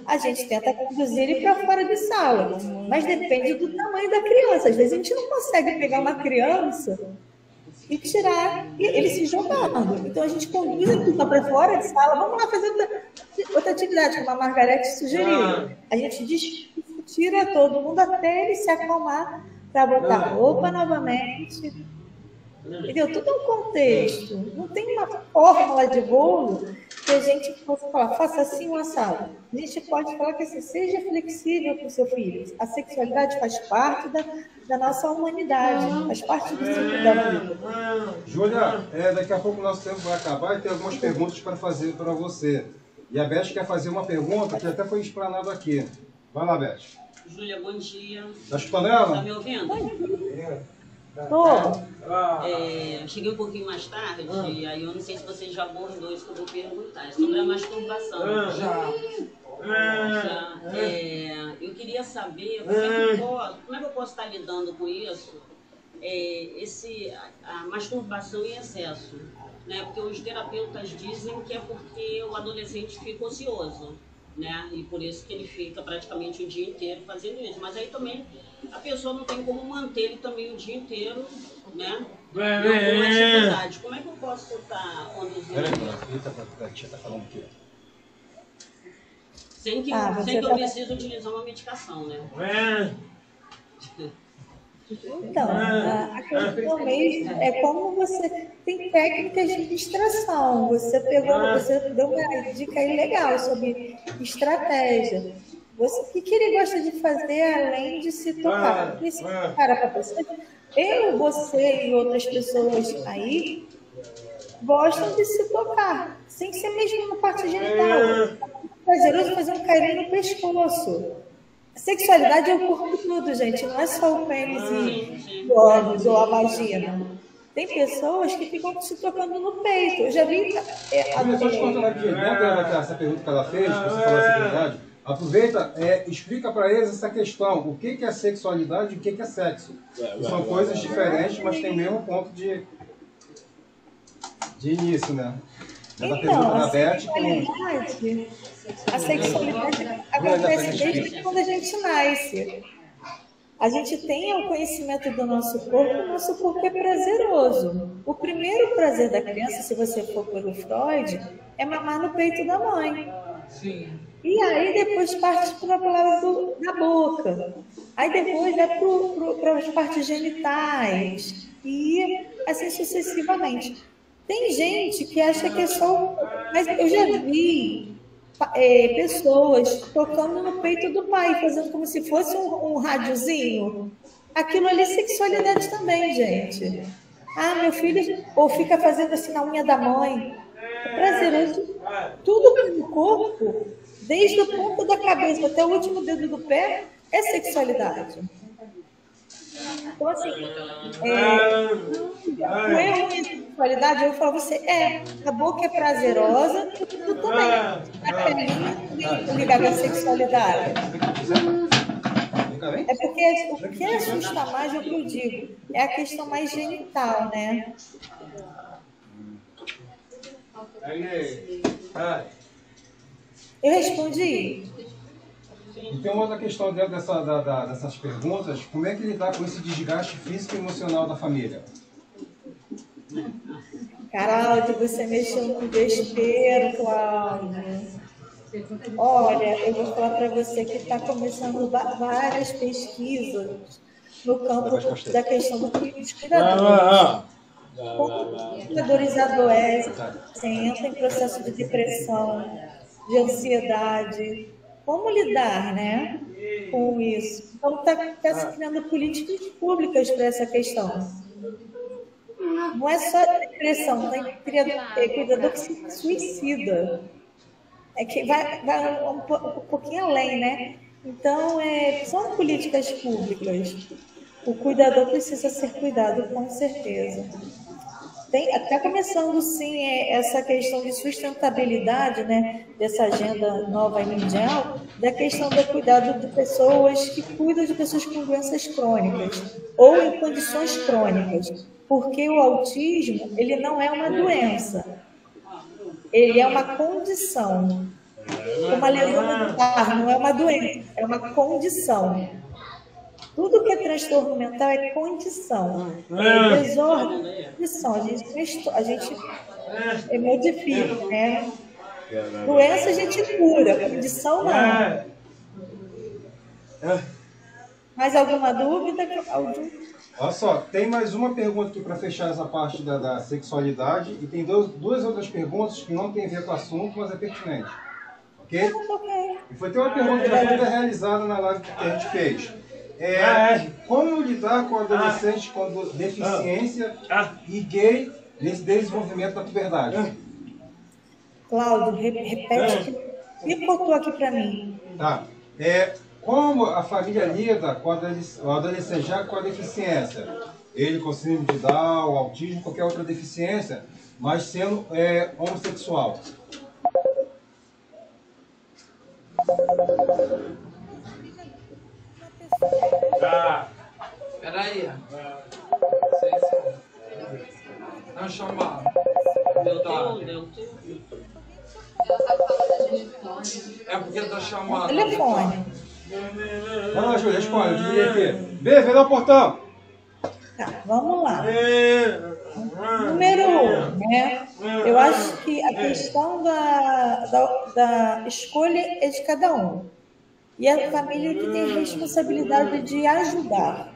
Speaker 2: a gente tenta conduzir ele para fora de sala, mas depende do tamanho da criança. Às vezes a gente não consegue pegar uma criança e tirar ele se jogando. Então a gente conduz ele para fora de sala. Vamos lá fazer outra atividade, como a Margarete sugeriu. A gente tira todo mundo até ele se acalmar para botar roupa novamente. Entendeu? Tudo é um contexto. Não tem uma fórmula de bolo que a gente possa falar, faça assim ou assado. A gente pode falar que assim, seja flexível com o seu filho. A sexualidade faz parte da nossa humanidade, faz parte do ciclo da vida.
Speaker 1: Júlia, daqui a pouco o nosso tempo vai acabar e tem algumas perguntas para fazer para você. E a Beth quer fazer uma pergunta que até foi explanada aqui. Vai lá, Beth.
Speaker 5: Júlia, bom dia.
Speaker 1: Está escutando ela?
Speaker 5: Está me ouvindo? Cheguei um pouquinho mais tarde, aí eu não sei se você já abordou isso que eu vou perguntar. Sobre a masturbação. Eu queria saber como é que eu posso estar lidando com isso, a masturbação em excesso. Né? Porque os terapeutas dizem que é porque o adolescente fica ocioso. Né? E por isso que ele fica praticamente o dia inteiro fazendo isso. Mas aí também a pessoa não tem como manter ele também o dia inteiro, né? Em atividade. Como é que eu posso estar conduzindo?
Speaker 1: A tia está falando aqui.
Speaker 5: Sem que eu precise utilizar uma medicação, né?
Speaker 2: Então, a questão mesmo é como você tem técnicas de distração. Você deu uma dica aí legal sobre estratégia. O que ele gosta de fazer além de se tocar? Porque se para para você, você e outras pessoas aí gostam de se tocar, sem ser mesmo na parte genital. Prazeroso fazer um carinho no pescoço. A sexualidade é o corpo todo, gente. Não é só o pênis e o ânus ou a vagina. Tem pessoas que ficam se tocando no peito. Eu já vi...
Speaker 1: Só te contando aqui, dentro dessa pergunta que ela fez, que você falou a sexualidade, aproveita e explica para eles essa questão. O que é sexualidade e o que é sexo. São coisas diferentes, mas tem o mesmo ponto de início, né?
Speaker 2: Então, a sexualidade acontece desde quando a gente nasce. A gente tem o conhecimento do nosso corpo é prazeroso. O primeiro prazer da criança, se você for pelo Freud, é mamar no peito da mãe.
Speaker 4: Sim.
Speaker 2: E aí depois parte para a palavra da boca. Aí depois vai para as partes genitais. E assim sucessivamente. Tem gente que acha que é só... Mas eu já vi pessoas tocando no peito do pai, fazendo como se fosse um rádiozinho. Aquilo ali é sexualidade também, gente. Meu filho... Ou fica fazendo assim na unha da mãe. É prazeroso. Tudo no corpo, desde o ponto da cabeça até o último dedo do pé, é sexualidade. Então, assim, o erro de sexualidade, eu vou falar você, a boca é prazerosa, tudo também. A pelinha ligada à sexualidade. É porque o que assusta mais, é o que eu digo, é a questão mais genital, né? Eu respondi.
Speaker 1: E tem uma outra questão dentro dessas perguntas, como é que lidar com esse desgaste físico e emocional da família?
Speaker 2: Cláudio, você mexeu com besteira, Cláudio. Olha, eu vou falar para você que está começando várias pesquisas no campo da questão dos cuidadores. Como os cuidadores adoecem, entram em processo de depressão, de ansiedade. Como lidar, né, com isso? Então, está se criando políticas públicas para essa questão. não é só depressão, tem cuidador que se suicida. É que vai um pouquinho além, né? Então, são políticas públicas. O cuidador precisa ser cuidado, com certeza. Está começando, sim, essa questão de sustentabilidade, né, dessa agenda nova e mundial, da questão do cuidado de pessoas que cuidam de pessoas com doenças crônicas ou em condições crônicas, porque o autismo, ele não é uma doença, ele é uma condição. Como a lesão mental não é uma doença, é uma condição. Tudo que é transtorno mental é condição. Desordem é condição. A gente modifica, né? Doença a gente cura, condição não. Mais alguma dúvida?
Speaker 1: Olha só, tem mais uma pergunta aqui para fechar essa parte da sexualidade e tem duas outras perguntas que não tem a ver com o assunto, mas é pertinente. Ok? E foi até uma pergunta que já foi realizada na live que a gente fez. Como lidar com adolescentes com deficiência e gay nesse desenvolvimento da puberdade?
Speaker 2: Cláudio, repete que botou aqui para mim.
Speaker 1: Tá. Como a família lida com o adolescente já com a deficiência? Ele com síndrome de Down, autismo, qualquer outra deficiência, mas sendo homossexual.
Speaker 4: Peraí. Não chama. É porque tá chamando.
Speaker 2: Telefone.
Speaker 1: Não, Júlia, responde. Eu diria aqui. Vê lá o portão.
Speaker 2: Tá, vamos lá. Número 1, né? Eu acho que a questão da escolha é de cada um. E a família que tem a responsabilidade de ajudar.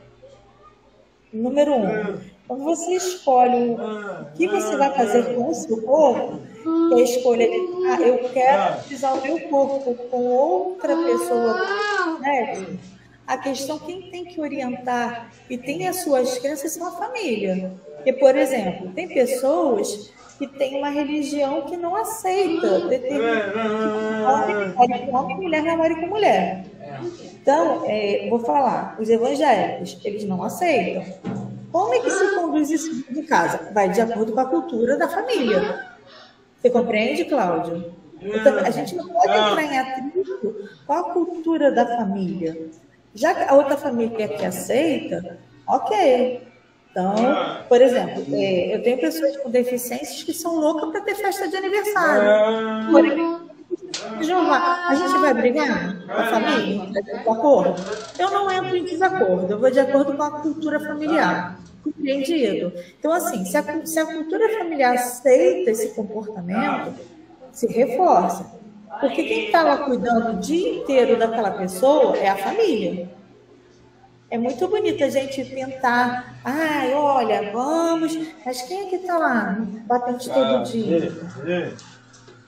Speaker 2: Número 1. Quando você escolhe o que você vai fazer com o seu corpo, que a escolha de, eu quero utilizar o meu corpo com outra pessoa, né? A questão, quem tem que orientar e tem as suas crenças são a família. Porque, por exemplo, tem pessoas que têm uma religião que não aceita homem e mulher namore com mulher. Então, vou falar, os evangélicos, eles não aceitam. Como é que se conduz isso de casa? Vai de acordo com a cultura da família. Você compreende, Cláudio? Então, a gente não pode entrar em atrito com a cultura da família. Já que a outra família que aceita, ok. Então, por exemplo, eu tenho pessoas com deficiências que são loucas para ter festa de aniversário. Por exemplo, Jeová, a gente vai brigar com a família? De acordo? Eu não entro em desacordo, eu vou de acordo com a cultura familiar. Compreendido? Então, assim, se a cultura familiar aceita esse comportamento, se reforça. Porque quem está lá cuidando o dia inteiro daquela pessoa é a família. É muito bonito a gente tentar, olha, vamos, mas quem é que está lá batendo todo dia?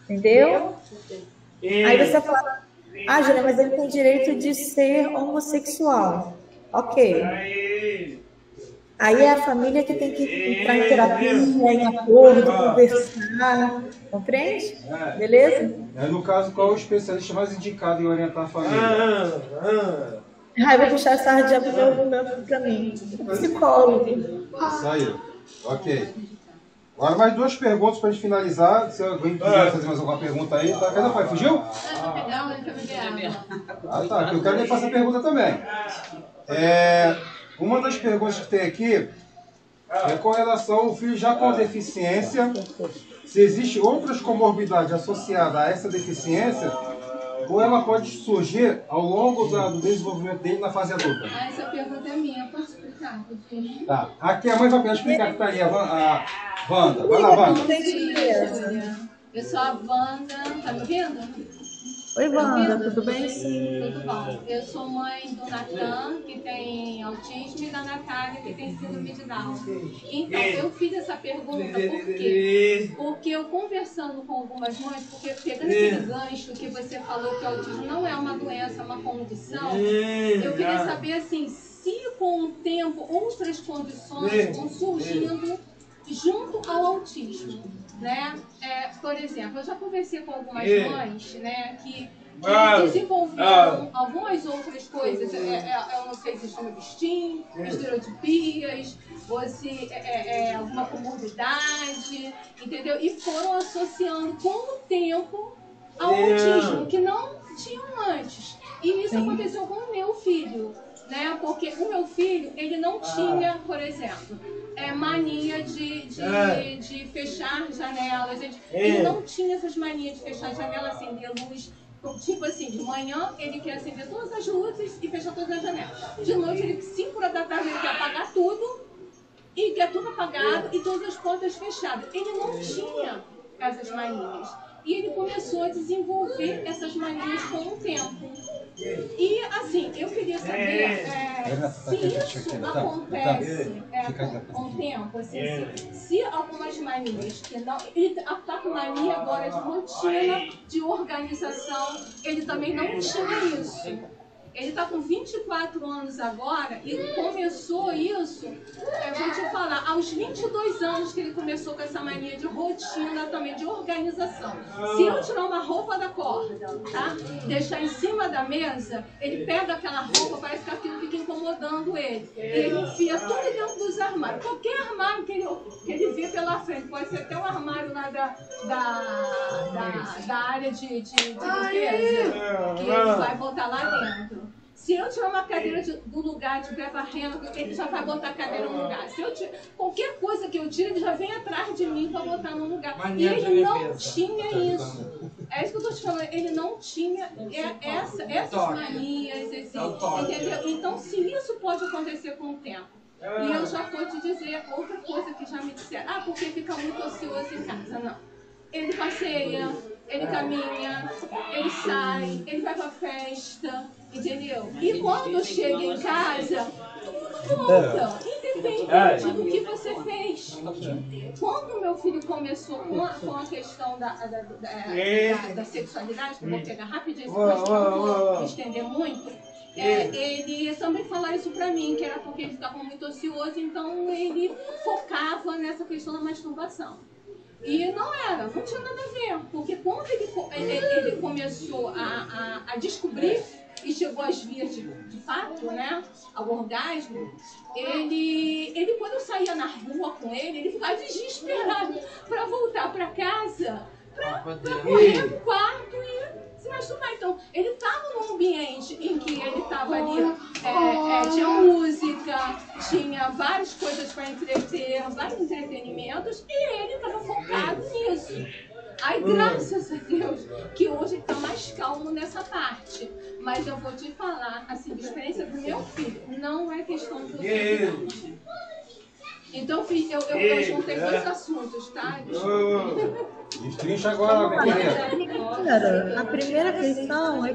Speaker 2: Entendeu? Aí você fala, Júlia, mas ele tem direito de ser homossexual. Ok. Aí é a família que tem que entrar em terapia, em acordo, conversar. Compreende? Beleza?
Speaker 1: No caso, qual é o especialista mais indicado em orientar a família?
Speaker 2: Eu vou puxar essa sardinha para mim. Psicólogo.
Speaker 1: Isso aí. Ok. Agora mais duas perguntas para a gente finalizar. Se alguém quiser fazer mais alguma pergunta aí, tá? Cadê o pai? Fugiu? Tá. Eu quero que ele faça a pergunta também. Uma das perguntas que tem aqui é com relação ao filho já com deficiência, se existe outras comorbidades associadas a essa deficiência, ou ela pode surgir ao longo do desenvolvimento dele na fase adulta.
Speaker 7: Essa pergunta é minha, posso explicar?
Speaker 1: Tá. Aqui a mãe vai explicar que está ali, a Wanda. Vai lá, Wanda.
Speaker 7: Eu sou a Wanda, tá me ouvindo?
Speaker 2: Oi, Wanda, tudo bem?
Speaker 7: Sim. Tudo bom. Eu sou mãe do Natan, que tem autismo, e da Natália, que tem síndrome de Down. Então, eu fiz essa pergunta por quê? Porque eu conversando com algumas mães, porque pegando aquele gancho que você falou que o autismo não é uma doença, é uma condição, eu queria saber, assim, se com o tempo outras condições vão surgindo junto ao autismo, né? Por exemplo, eu já conversei com algumas mães, né, que desenvolveram algumas outras coisas. Eu não sei se estão vestim, estereotipias, ou se alguma comorbidade, entendeu? E foram associando com o tempo ao autismo, que não tinham antes. E isso aconteceu com o meu filho, né? Porque o meu filho, ele não tinha, por exemplo, mania de fechar janelas. Ele não tinha essas manias de fechar janela, acender luz. Tipo assim, de manhã ele quer acender todas as luzes e fechar todas as janelas. De noite, ele 5 horas da tarde, ele quer apagar tudo e quer tudo apagado e todas as portas fechadas. Ele não tinha essas manias. E ele começou a desenvolver essas manias com o tempo. E, assim, eu queria saber se isso acontece com o tempo, assim, se algumas manias que não... Ele está com mania agora de rotina, de organização, ele também não tinha isso. Ele está com 24 anos agora e começou isso, vou te falar, aos 22 anos que ele começou com essa mania de rotina também, de organização. Se eu tirar uma roupa da corda, tá? Deixar em cima da mesa, ele pega aquela roupa, parece que aquilo fica incomodando ele. E ele enfia tudo dentro dos armários. Qualquer armário que ele vê pela frente, pode ser até um armário lá da área de limpeza, que ele vai botar lá dentro. Se eu tirar uma cadeira do lugar, estiver varrendo, ele já vai botar a cadeira no lugar. Se eu tirar, qualquer coisa que eu tire, ele já vem atrás de mim para botar no lugar. E ele não tinha isso. É isso que eu estou te falando. Ele não tinha essas manias, entendeu? Então, se isso pode acontecer com o tempo, e eu já vou te dizer outra coisa que já me disseram. Porque fica muito ocioso em casa. Não. Ele passeia, ele caminha, ele sai, ele vai pra festa, entendeu? E quando chega em casa, tudo volta, independente do que você fez. Quando meu filho começou com a questão da sexualidade, que eu vou pegar rapidinho, mas não vou estender muito, ele também falou isso pra mim, que era porque ele ficava muito ocioso, então ele focava nessa questão da masturbação. E não tinha nada a ver, porque quando ele começou a descobrir e chegou às vias de fato, né, ao orgasmo, ele quando eu saía na rua com ele ficava desesperado para voltar para casa, para correr no quarto e se masturbar. Então, ele estava num ambiente em que ele estava ali, tinha música, tinha várias coisas para entreter, vários entretenimentos, e ele estava focado nisso. Aí, graças a Deus, que hoje ele está mais calmo nessa parte. Mas eu vou te falar, assim, de experiência do meu filho, não é questão de obesidade. Então, eu juntei dois assuntos, tá?
Speaker 1: Destrincha agora, minha querida.
Speaker 2: A primeira questão é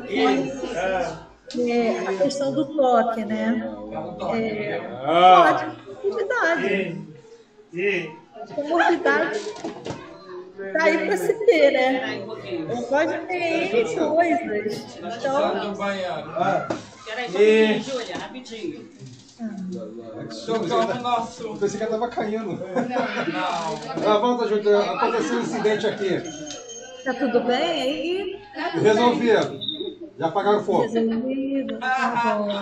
Speaker 2: a questão do toque, né? Comorbidade tá aí para se ter, né? Não pode ter N coisas. Então...
Speaker 5: Peraí, Júlia, rapidinho.
Speaker 1: Eu pensei que ela estava caindo. Não. Volta, Júlia. Aconteceu um incidente aqui.
Speaker 2: Tá tudo bem aí?
Speaker 1: Resolvido. Já apagaram o fogo.
Speaker 2: Resolvido. Tá bom.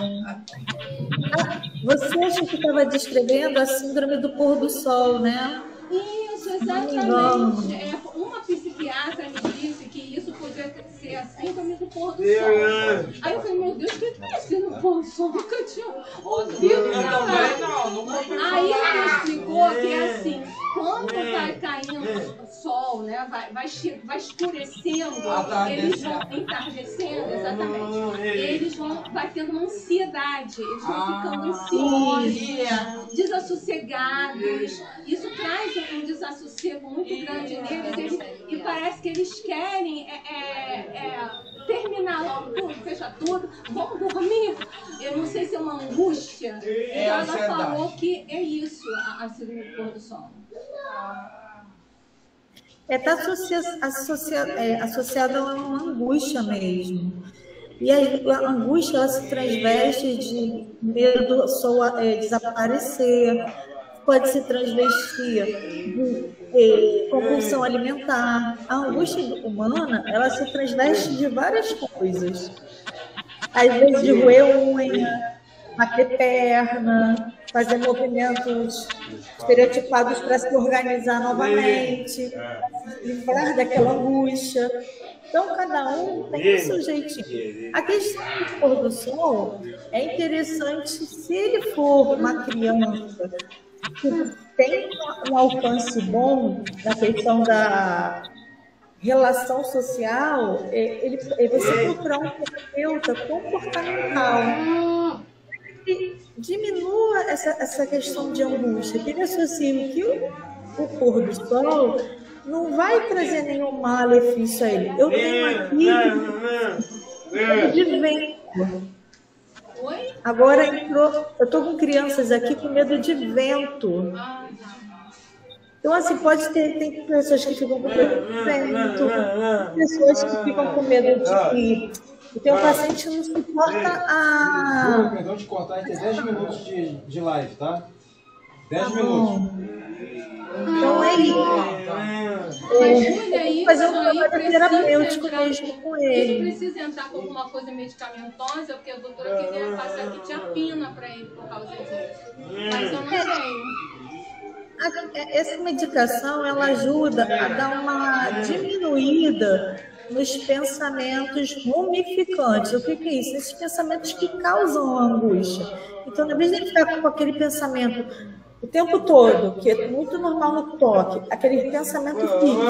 Speaker 2: Você acha que estava descrevendo a síndrome do pôr do sol, né?
Speaker 7: Isso, exatamente. Uma psiquiatra me disse que isso podia ser a síndrome do pôr do sol. Aí eu falei, meu Deus, o que é síndrome do pôr do sol? Nunca tinha ouvido falar. Aí ele explicou que é assim, quando vai caindo o sol, né, vai escurecendo, eles vão entardecendo, exatamente. Eles vai tendo uma ansiedade, eles vão ficando ansiosos, desassossegados. Isso traz um desassossego muito grande neles e parece que eles querem terminar logo tudo, fechar tudo, vamos dormir. Eu não sei se é uma angústia. Então ela falou que é isso, a síndrome do pôr do sol.
Speaker 2: Está associada a uma angústia mesmo. E a angústia ela se transveste de medo do sol desaparecer, pode se transvestir de compulsão alimentar. A angústia humana, ela se transveste de várias coisas. Às vezes de roer unha, bater perna, fazer movimentos estereotipados para se organizar novamente, livrar daquela angústia. Então, cada um tem o seu jeitinho. A questão do pôr do sol é interessante se ele for uma criança que tem um alcance bom na questão da relação social, você procurar um terapeuta comportamental que diminua essa questão de angústia, que ele associe que o pôr do sol não vai trazer nenhum malefício a ele. Eu tenho aqui de vento. Agora entrou, eu estou com crianças aqui com medo de vento. Então, assim, tem pessoas que ficam com medo de vento, pessoas que ficam com medo de... Tem um paciente que não suporta a...
Speaker 1: Perdão de cortar, tem 10 minutos de live, tá? 10 minutos.
Speaker 2: Então é isso. Fazer um trabalho terapêutico mesmo com ele.
Speaker 7: Ele precisa entrar com alguma coisa medicamentosa, porque a doutora queria passar quetiapina para ele por causa disso. Mas eu não tenho.
Speaker 2: Essa medicação, ela ajuda a dar uma diminuída nos pensamentos rumificantes. O que é isso? Esses pensamentos que causam angústia. Então, ao invés de ele ficar com aquele pensamento o tempo todo, que é muito normal no toque, aquele pensamento fixo,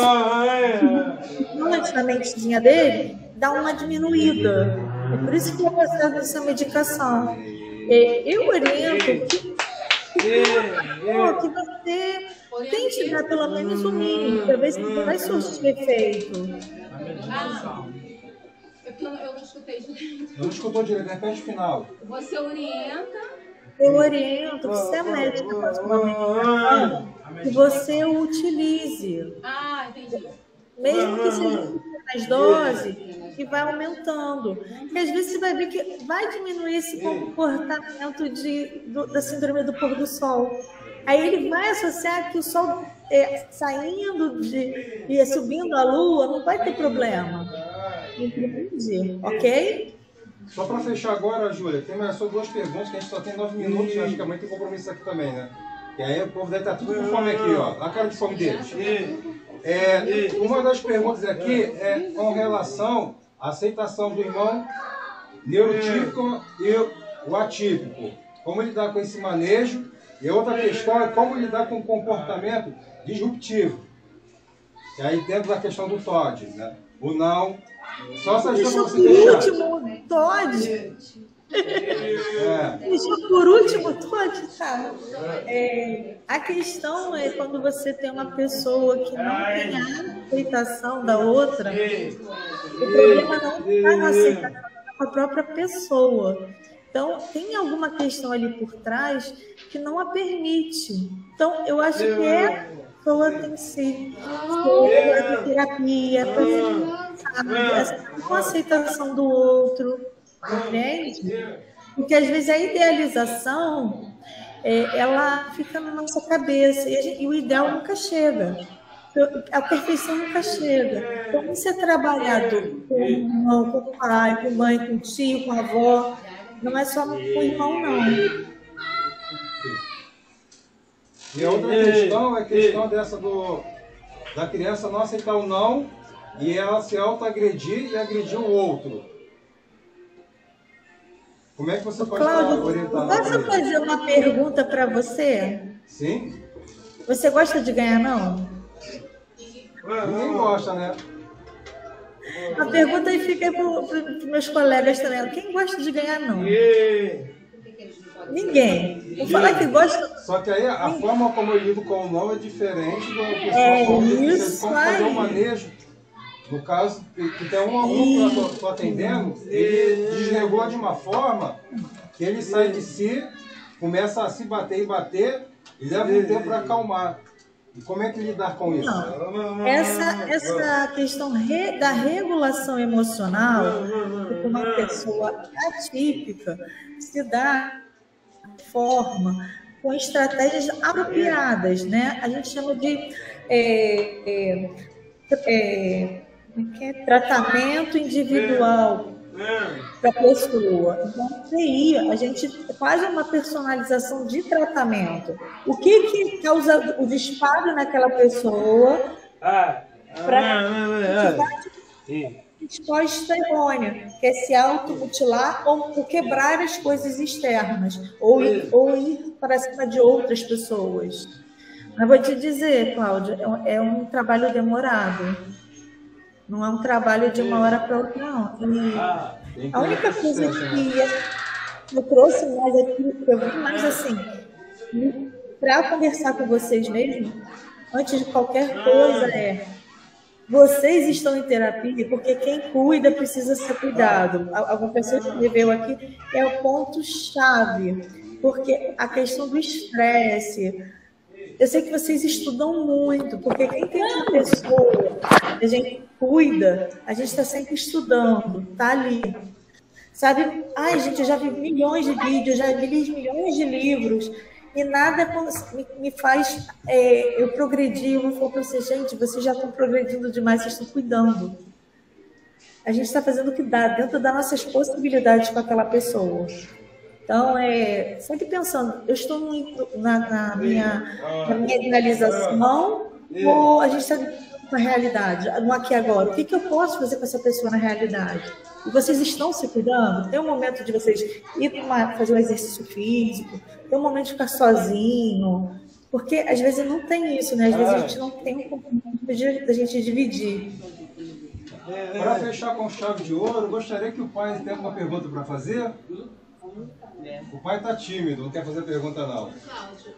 Speaker 2: na mentezinha dele, dá uma diminuída. É por isso que eu gosto dessa medicação. Eu oriento que você tente dar pelo menos o mínimo, para ver se vai surtir efeito.
Speaker 7: Eu não escutei direito.
Speaker 1: Não escutou direito, repete o final.
Speaker 7: Você orienta?
Speaker 2: Eu oriento, você é médica, que você o utilize.
Speaker 7: Ah, entendi.
Speaker 2: Mesmo que seja as doses, que vai aumentando. Porque às vezes você vai ver que vai diminuir esse comportamento da síndrome do pôr do sol. Aí ele vai associar que o sol saindo e subindo a lua não vai ter problema. Entende? Ok?
Speaker 1: Só para fechar agora, Júlia, tem mais só 2 perguntas, que a gente só tem 9 minutos, acho que a mãe tem compromisso aqui também, né? E aí o povo deve estar tudo com fome aqui, ó, na cara de fome deles. Uma das perguntas aqui é com relação à aceitação do irmão neurotípico e o atípico. Como lidar com esse manejo? E outra questão é como lidar com o comportamento disruptivo. E aí dentro da questão do TOD, né? O não. Só essas duas para você
Speaker 2: deixar. Por último, TOD. Deixa por último, TOD, tá? A questão é quando você tem uma pessoa que não tem a aceitação da outra, o problema não está na aceitação da própria pessoa. Então, tem alguma questão ali por trás que não a permite. Então, eu acho que a pessoa tem que ser fazer terapia, fazer essa não aceitação do outro, entende? Porque, às vezes, a idealização, ela fica na nossa cabeça e o ideal nunca chega. A perfeição nunca chega. Então, isso é trabalhado com o irmão, com o pai, com a mãe, com o tio, com a avó. Não é só com o irmão, não.
Speaker 1: E a outra questão é a questão da criança não aceitar o não e ela se auto-agredir e agredir o outro. Como é que você pode orientar?
Speaker 2: Posso fazer uma pergunta para você?
Speaker 1: Sim.
Speaker 2: Você gosta de ganhar não?
Speaker 1: Ninguém gosta, né?
Speaker 2: A pergunta aí fica para os meus colegas também. Quem gosta de ganhar não? Ninguém. Vou falar que gosta.
Speaker 1: Só que aí a forma como eu lido com o não é diferente do pessoal
Speaker 2: isso
Speaker 1: como fazer um manejo. No caso, que tem um aluno que eu estou atendendo, ele desregula de uma forma que ele sai de si, começa a se bater e leva um tempo para acalmar. E como é que lidar com isso?
Speaker 2: Não. Essa questão da regulação emocional, que uma pessoa atípica se dá de forma com estratégias apropriadas, né? A gente chama de tratamento individual para a pessoa. Então, aí a gente faz uma personalização de tratamento. O que causa o disparo naquela pessoa para resposta errônea, que é se automutilar ou quebrar as coisas externas, ou ir para cima de outras pessoas. Mas vou te dizer, Cláudia, é um trabalho demorado. Não é um trabalho de uma hora para outra, não. E a única coisa que eu trouxe mais aqui, que eu vi mais assim, para conversar com vocês mesmo, antes de qualquer coisa, vocês estão em terapia porque quem cuida precisa ser cuidado. Alguma pessoa que escreveu aqui é o ponto-chave, porque a questão do estresse. Eu sei que vocês estudam muito, porque quem tem uma pessoa, a gente cuida, a gente está sempre estudando, está ali. Sabe? Ai, gente, eu já vi milhões de vídeos, já li milhões de livros, e nada me faz eu progredir. Eu falo para vocês, gente, vocês já estão progredindo demais, vocês estão cuidando. A gente está fazendo o que dá, dentro das nossas possibilidades com aquela pessoa. Então, sempre pensando, eu estou na minha idealização ou a gente está com a realidade, no aqui e agora? O que eu posso fazer com essa pessoa na realidade? E vocês estão se cuidando? Tem um momento de vocês ir fazer um exercício físico, tem um momento de ficar sozinho, porque às vezes não tem isso, né? Às vezes a gente não tem um compromisso da gente dividir.
Speaker 1: Para fechar com chave de ouro, gostaria que o pai tenha uma pergunta para fazer. O pai está tímido, não quer fazer pergunta não.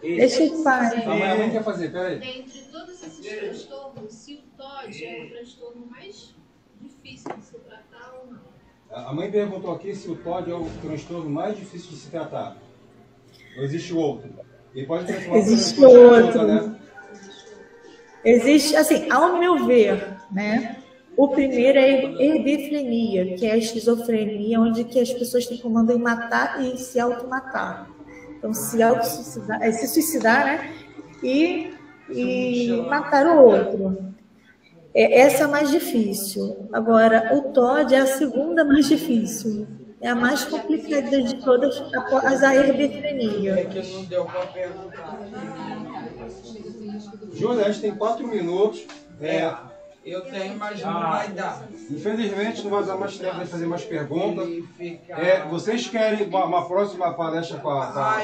Speaker 2: Deixa o pai.
Speaker 1: A mãe quer fazer, peraí.
Speaker 7: Dentre todos esses transtornos, se o TOD é o transtorno mais difícil de se tratar ou não?
Speaker 1: A mãe perguntou aqui se o TOD é o transtorno mais difícil de se tratar. Ou existe outro? E pode transformar
Speaker 2: existe outro. Né? Existe, assim, ao meu ver, né? O primeiro é a hebefrenia, que é a esquizofrenia, onde que as pessoas têm comando em matar e se automatar. Então, se suicidar, né? E matar o outro. Essa é a mais difícil. Agora, o TOD é a segunda mais difícil. É a mais complicada de todas, após a hebefrenia.
Speaker 4: É que não deu para perguntar.
Speaker 1: Júlia, a gente tem 4 minutos.
Speaker 4: Eu tenho, mas não vai dar.
Speaker 1: Infelizmente, não vai dar mais tempo de fazer mais perguntas. Vocês querem uma próxima palestra com a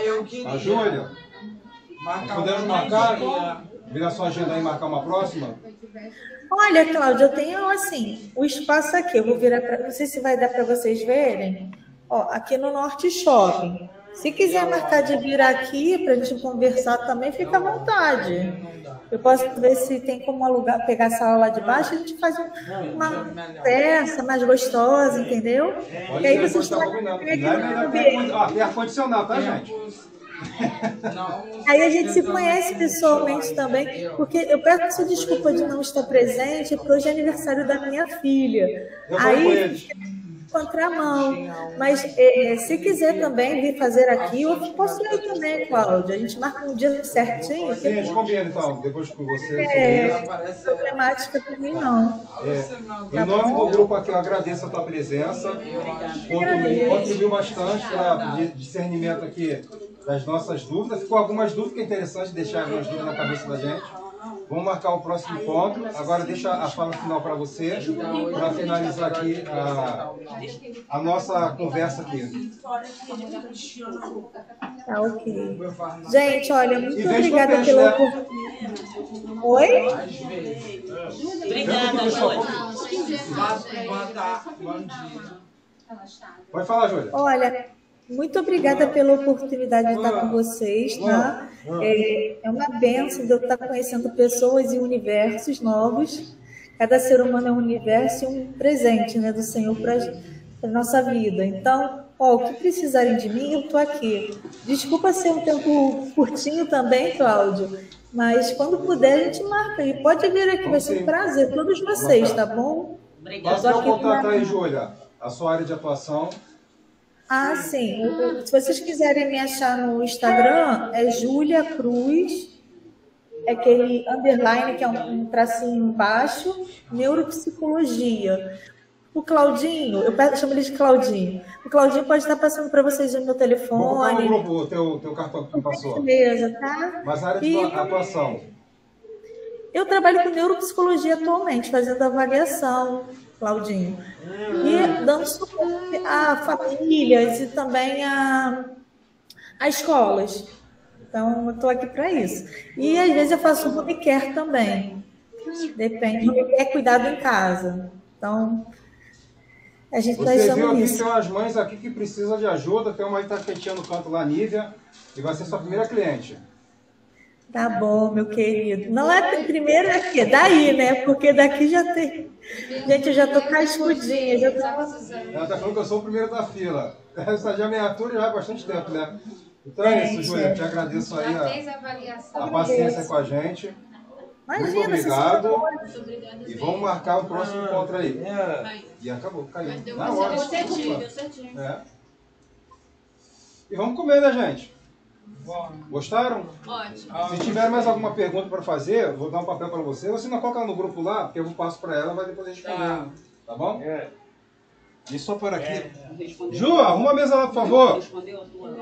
Speaker 1: Júlia? Podemos marcar? Virar sua agenda aí e marcar uma próxima?
Speaker 2: Olha, Cláudia, eu tenho, assim, o espaço aqui. Eu vou virar para... Não sei se vai dar para vocês verem. Ó, aqui no Norte Shopping. Se quiser marcar de vir aqui para a gente conversar também, fica à vontade. Eu posso ver se tem como alugar, pegar a sala lá de baixo, a gente faz uma peça mais gostosa, entendeu? E aí vocês podem
Speaker 1: tem ar-condicionado, tá, gente?
Speaker 2: Aí a gente se conhece pessoalmente também, porque eu peço desculpa de não estar presente, porque hoje é aniversário da minha filha. Aí contramão. Mas se quiser também vir fazer aqui, eu posso ir também, Cláudia. A gente marca um dia certinho.
Speaker 1: Sim, a gente combina então, depois com você.
Speaker 2: Problemática para mim não.
Speaker 1: Em nome do grupo aqui, eu agradeço a tua presença. Contribuiu bastante para o discernimento aqui das nossas dúvidas. Ficou algumas dúvidas que é interessante deixar algumas dúvidas na cabeça da gente. Vamos marcar o próximo encontro. Agora deixa a fala final para você, para finalizar aqui a nossa conversa aqui.
Speaker 2: Tá, ok. Gente, olha, muito obrigada pela oportunidade. Oi?
Speaker 5: Obrigada, Júlia.
Speaker 1: Pode falar, Júlia.
Speaker 2: Olha, muito obrigada pela oportunidade de estar com vocês, tá? É uma bênção de eu estar conhecendo pessoas e universos novos. Cada ser humano é um universo e um presente, né, do Senhor para a nossa vida. Então, o que precisarem de mim, eu estou aqui. Desculpa ser um tempo curtinho também, Cláudio, mas quando puder a gente marca. E pode vir aqui, vai ser um prazer, todos vocês, tá bom?
Speaker 1: Obrigada. Passa o contato aí, Júlia, a sua área de atuação.
Speaker 2: Ah, sim. Se vocês quiserem me achar no Instagram, é Júlia Cruz, é aquele underline que é um tracinho baixo, neuropsicologia. O Claudinho, eu chamo ele de Claudinho. O Claudinho pode estar passando para vocês o meu telefone.
Speaker 1: Vou botar no grupo o teu cartão que tu passou.
Speaker 2: Beleza, tá?
Speaker 1: Mas a área de atuação.
Speaker 2: Eu trabalho com neuropsicologia atualmente, fazendo avaliação, Claudinho. E dando suporte a famílias e também a escolas. Então, eu estou aqui para isso. E, às vezes, eu faço home care também. Depende. Home care é cuidado em casa. Então, a gente está
Speaker 1: Você viu
Speaker 2: achando
Speaker 1: aqui
Speaker 2: isso.
Speaker 1: que tem umas mães aqui que precisam de ajuda. Tem uma que está quietinha no canto lá, Nívia, e vai ser sua primeira cliente.
Speaker 2: Tá bom, meu querido. Não é primeiro aqui, daí, né? Porque daqui já tem. Gente, eu já tô cascudinha. Já tô...
Speaker 1: Ela está falando que eu sou o primeiro da fila. Essa já é minha altura já há bastante tempo, né? Então é isso, Júlia. Te agradeço aí a paciência com a gente.
Speaker 2: Imagina,
Speaker 1: muito obrigado. E vamos marcar o próximo encontro aí. E acabou, caiu. Na hora.
Speaker 7: Deu certinho.
Speaker 1: É. E vamos comer, né, gente? Gostaram?
Speaker 7: Ótimo.
Speaker 1: Se tiver mais alguma pergunta para fazer, eu vou dar um papel para você. Você não coloca no grupo lá, porque eu passo para ela, vai depois a gente comer. Tá bom? E só por aqui. Ju, arruma a mesa lá, por favor.
Speaker 5: Respondeu a tua.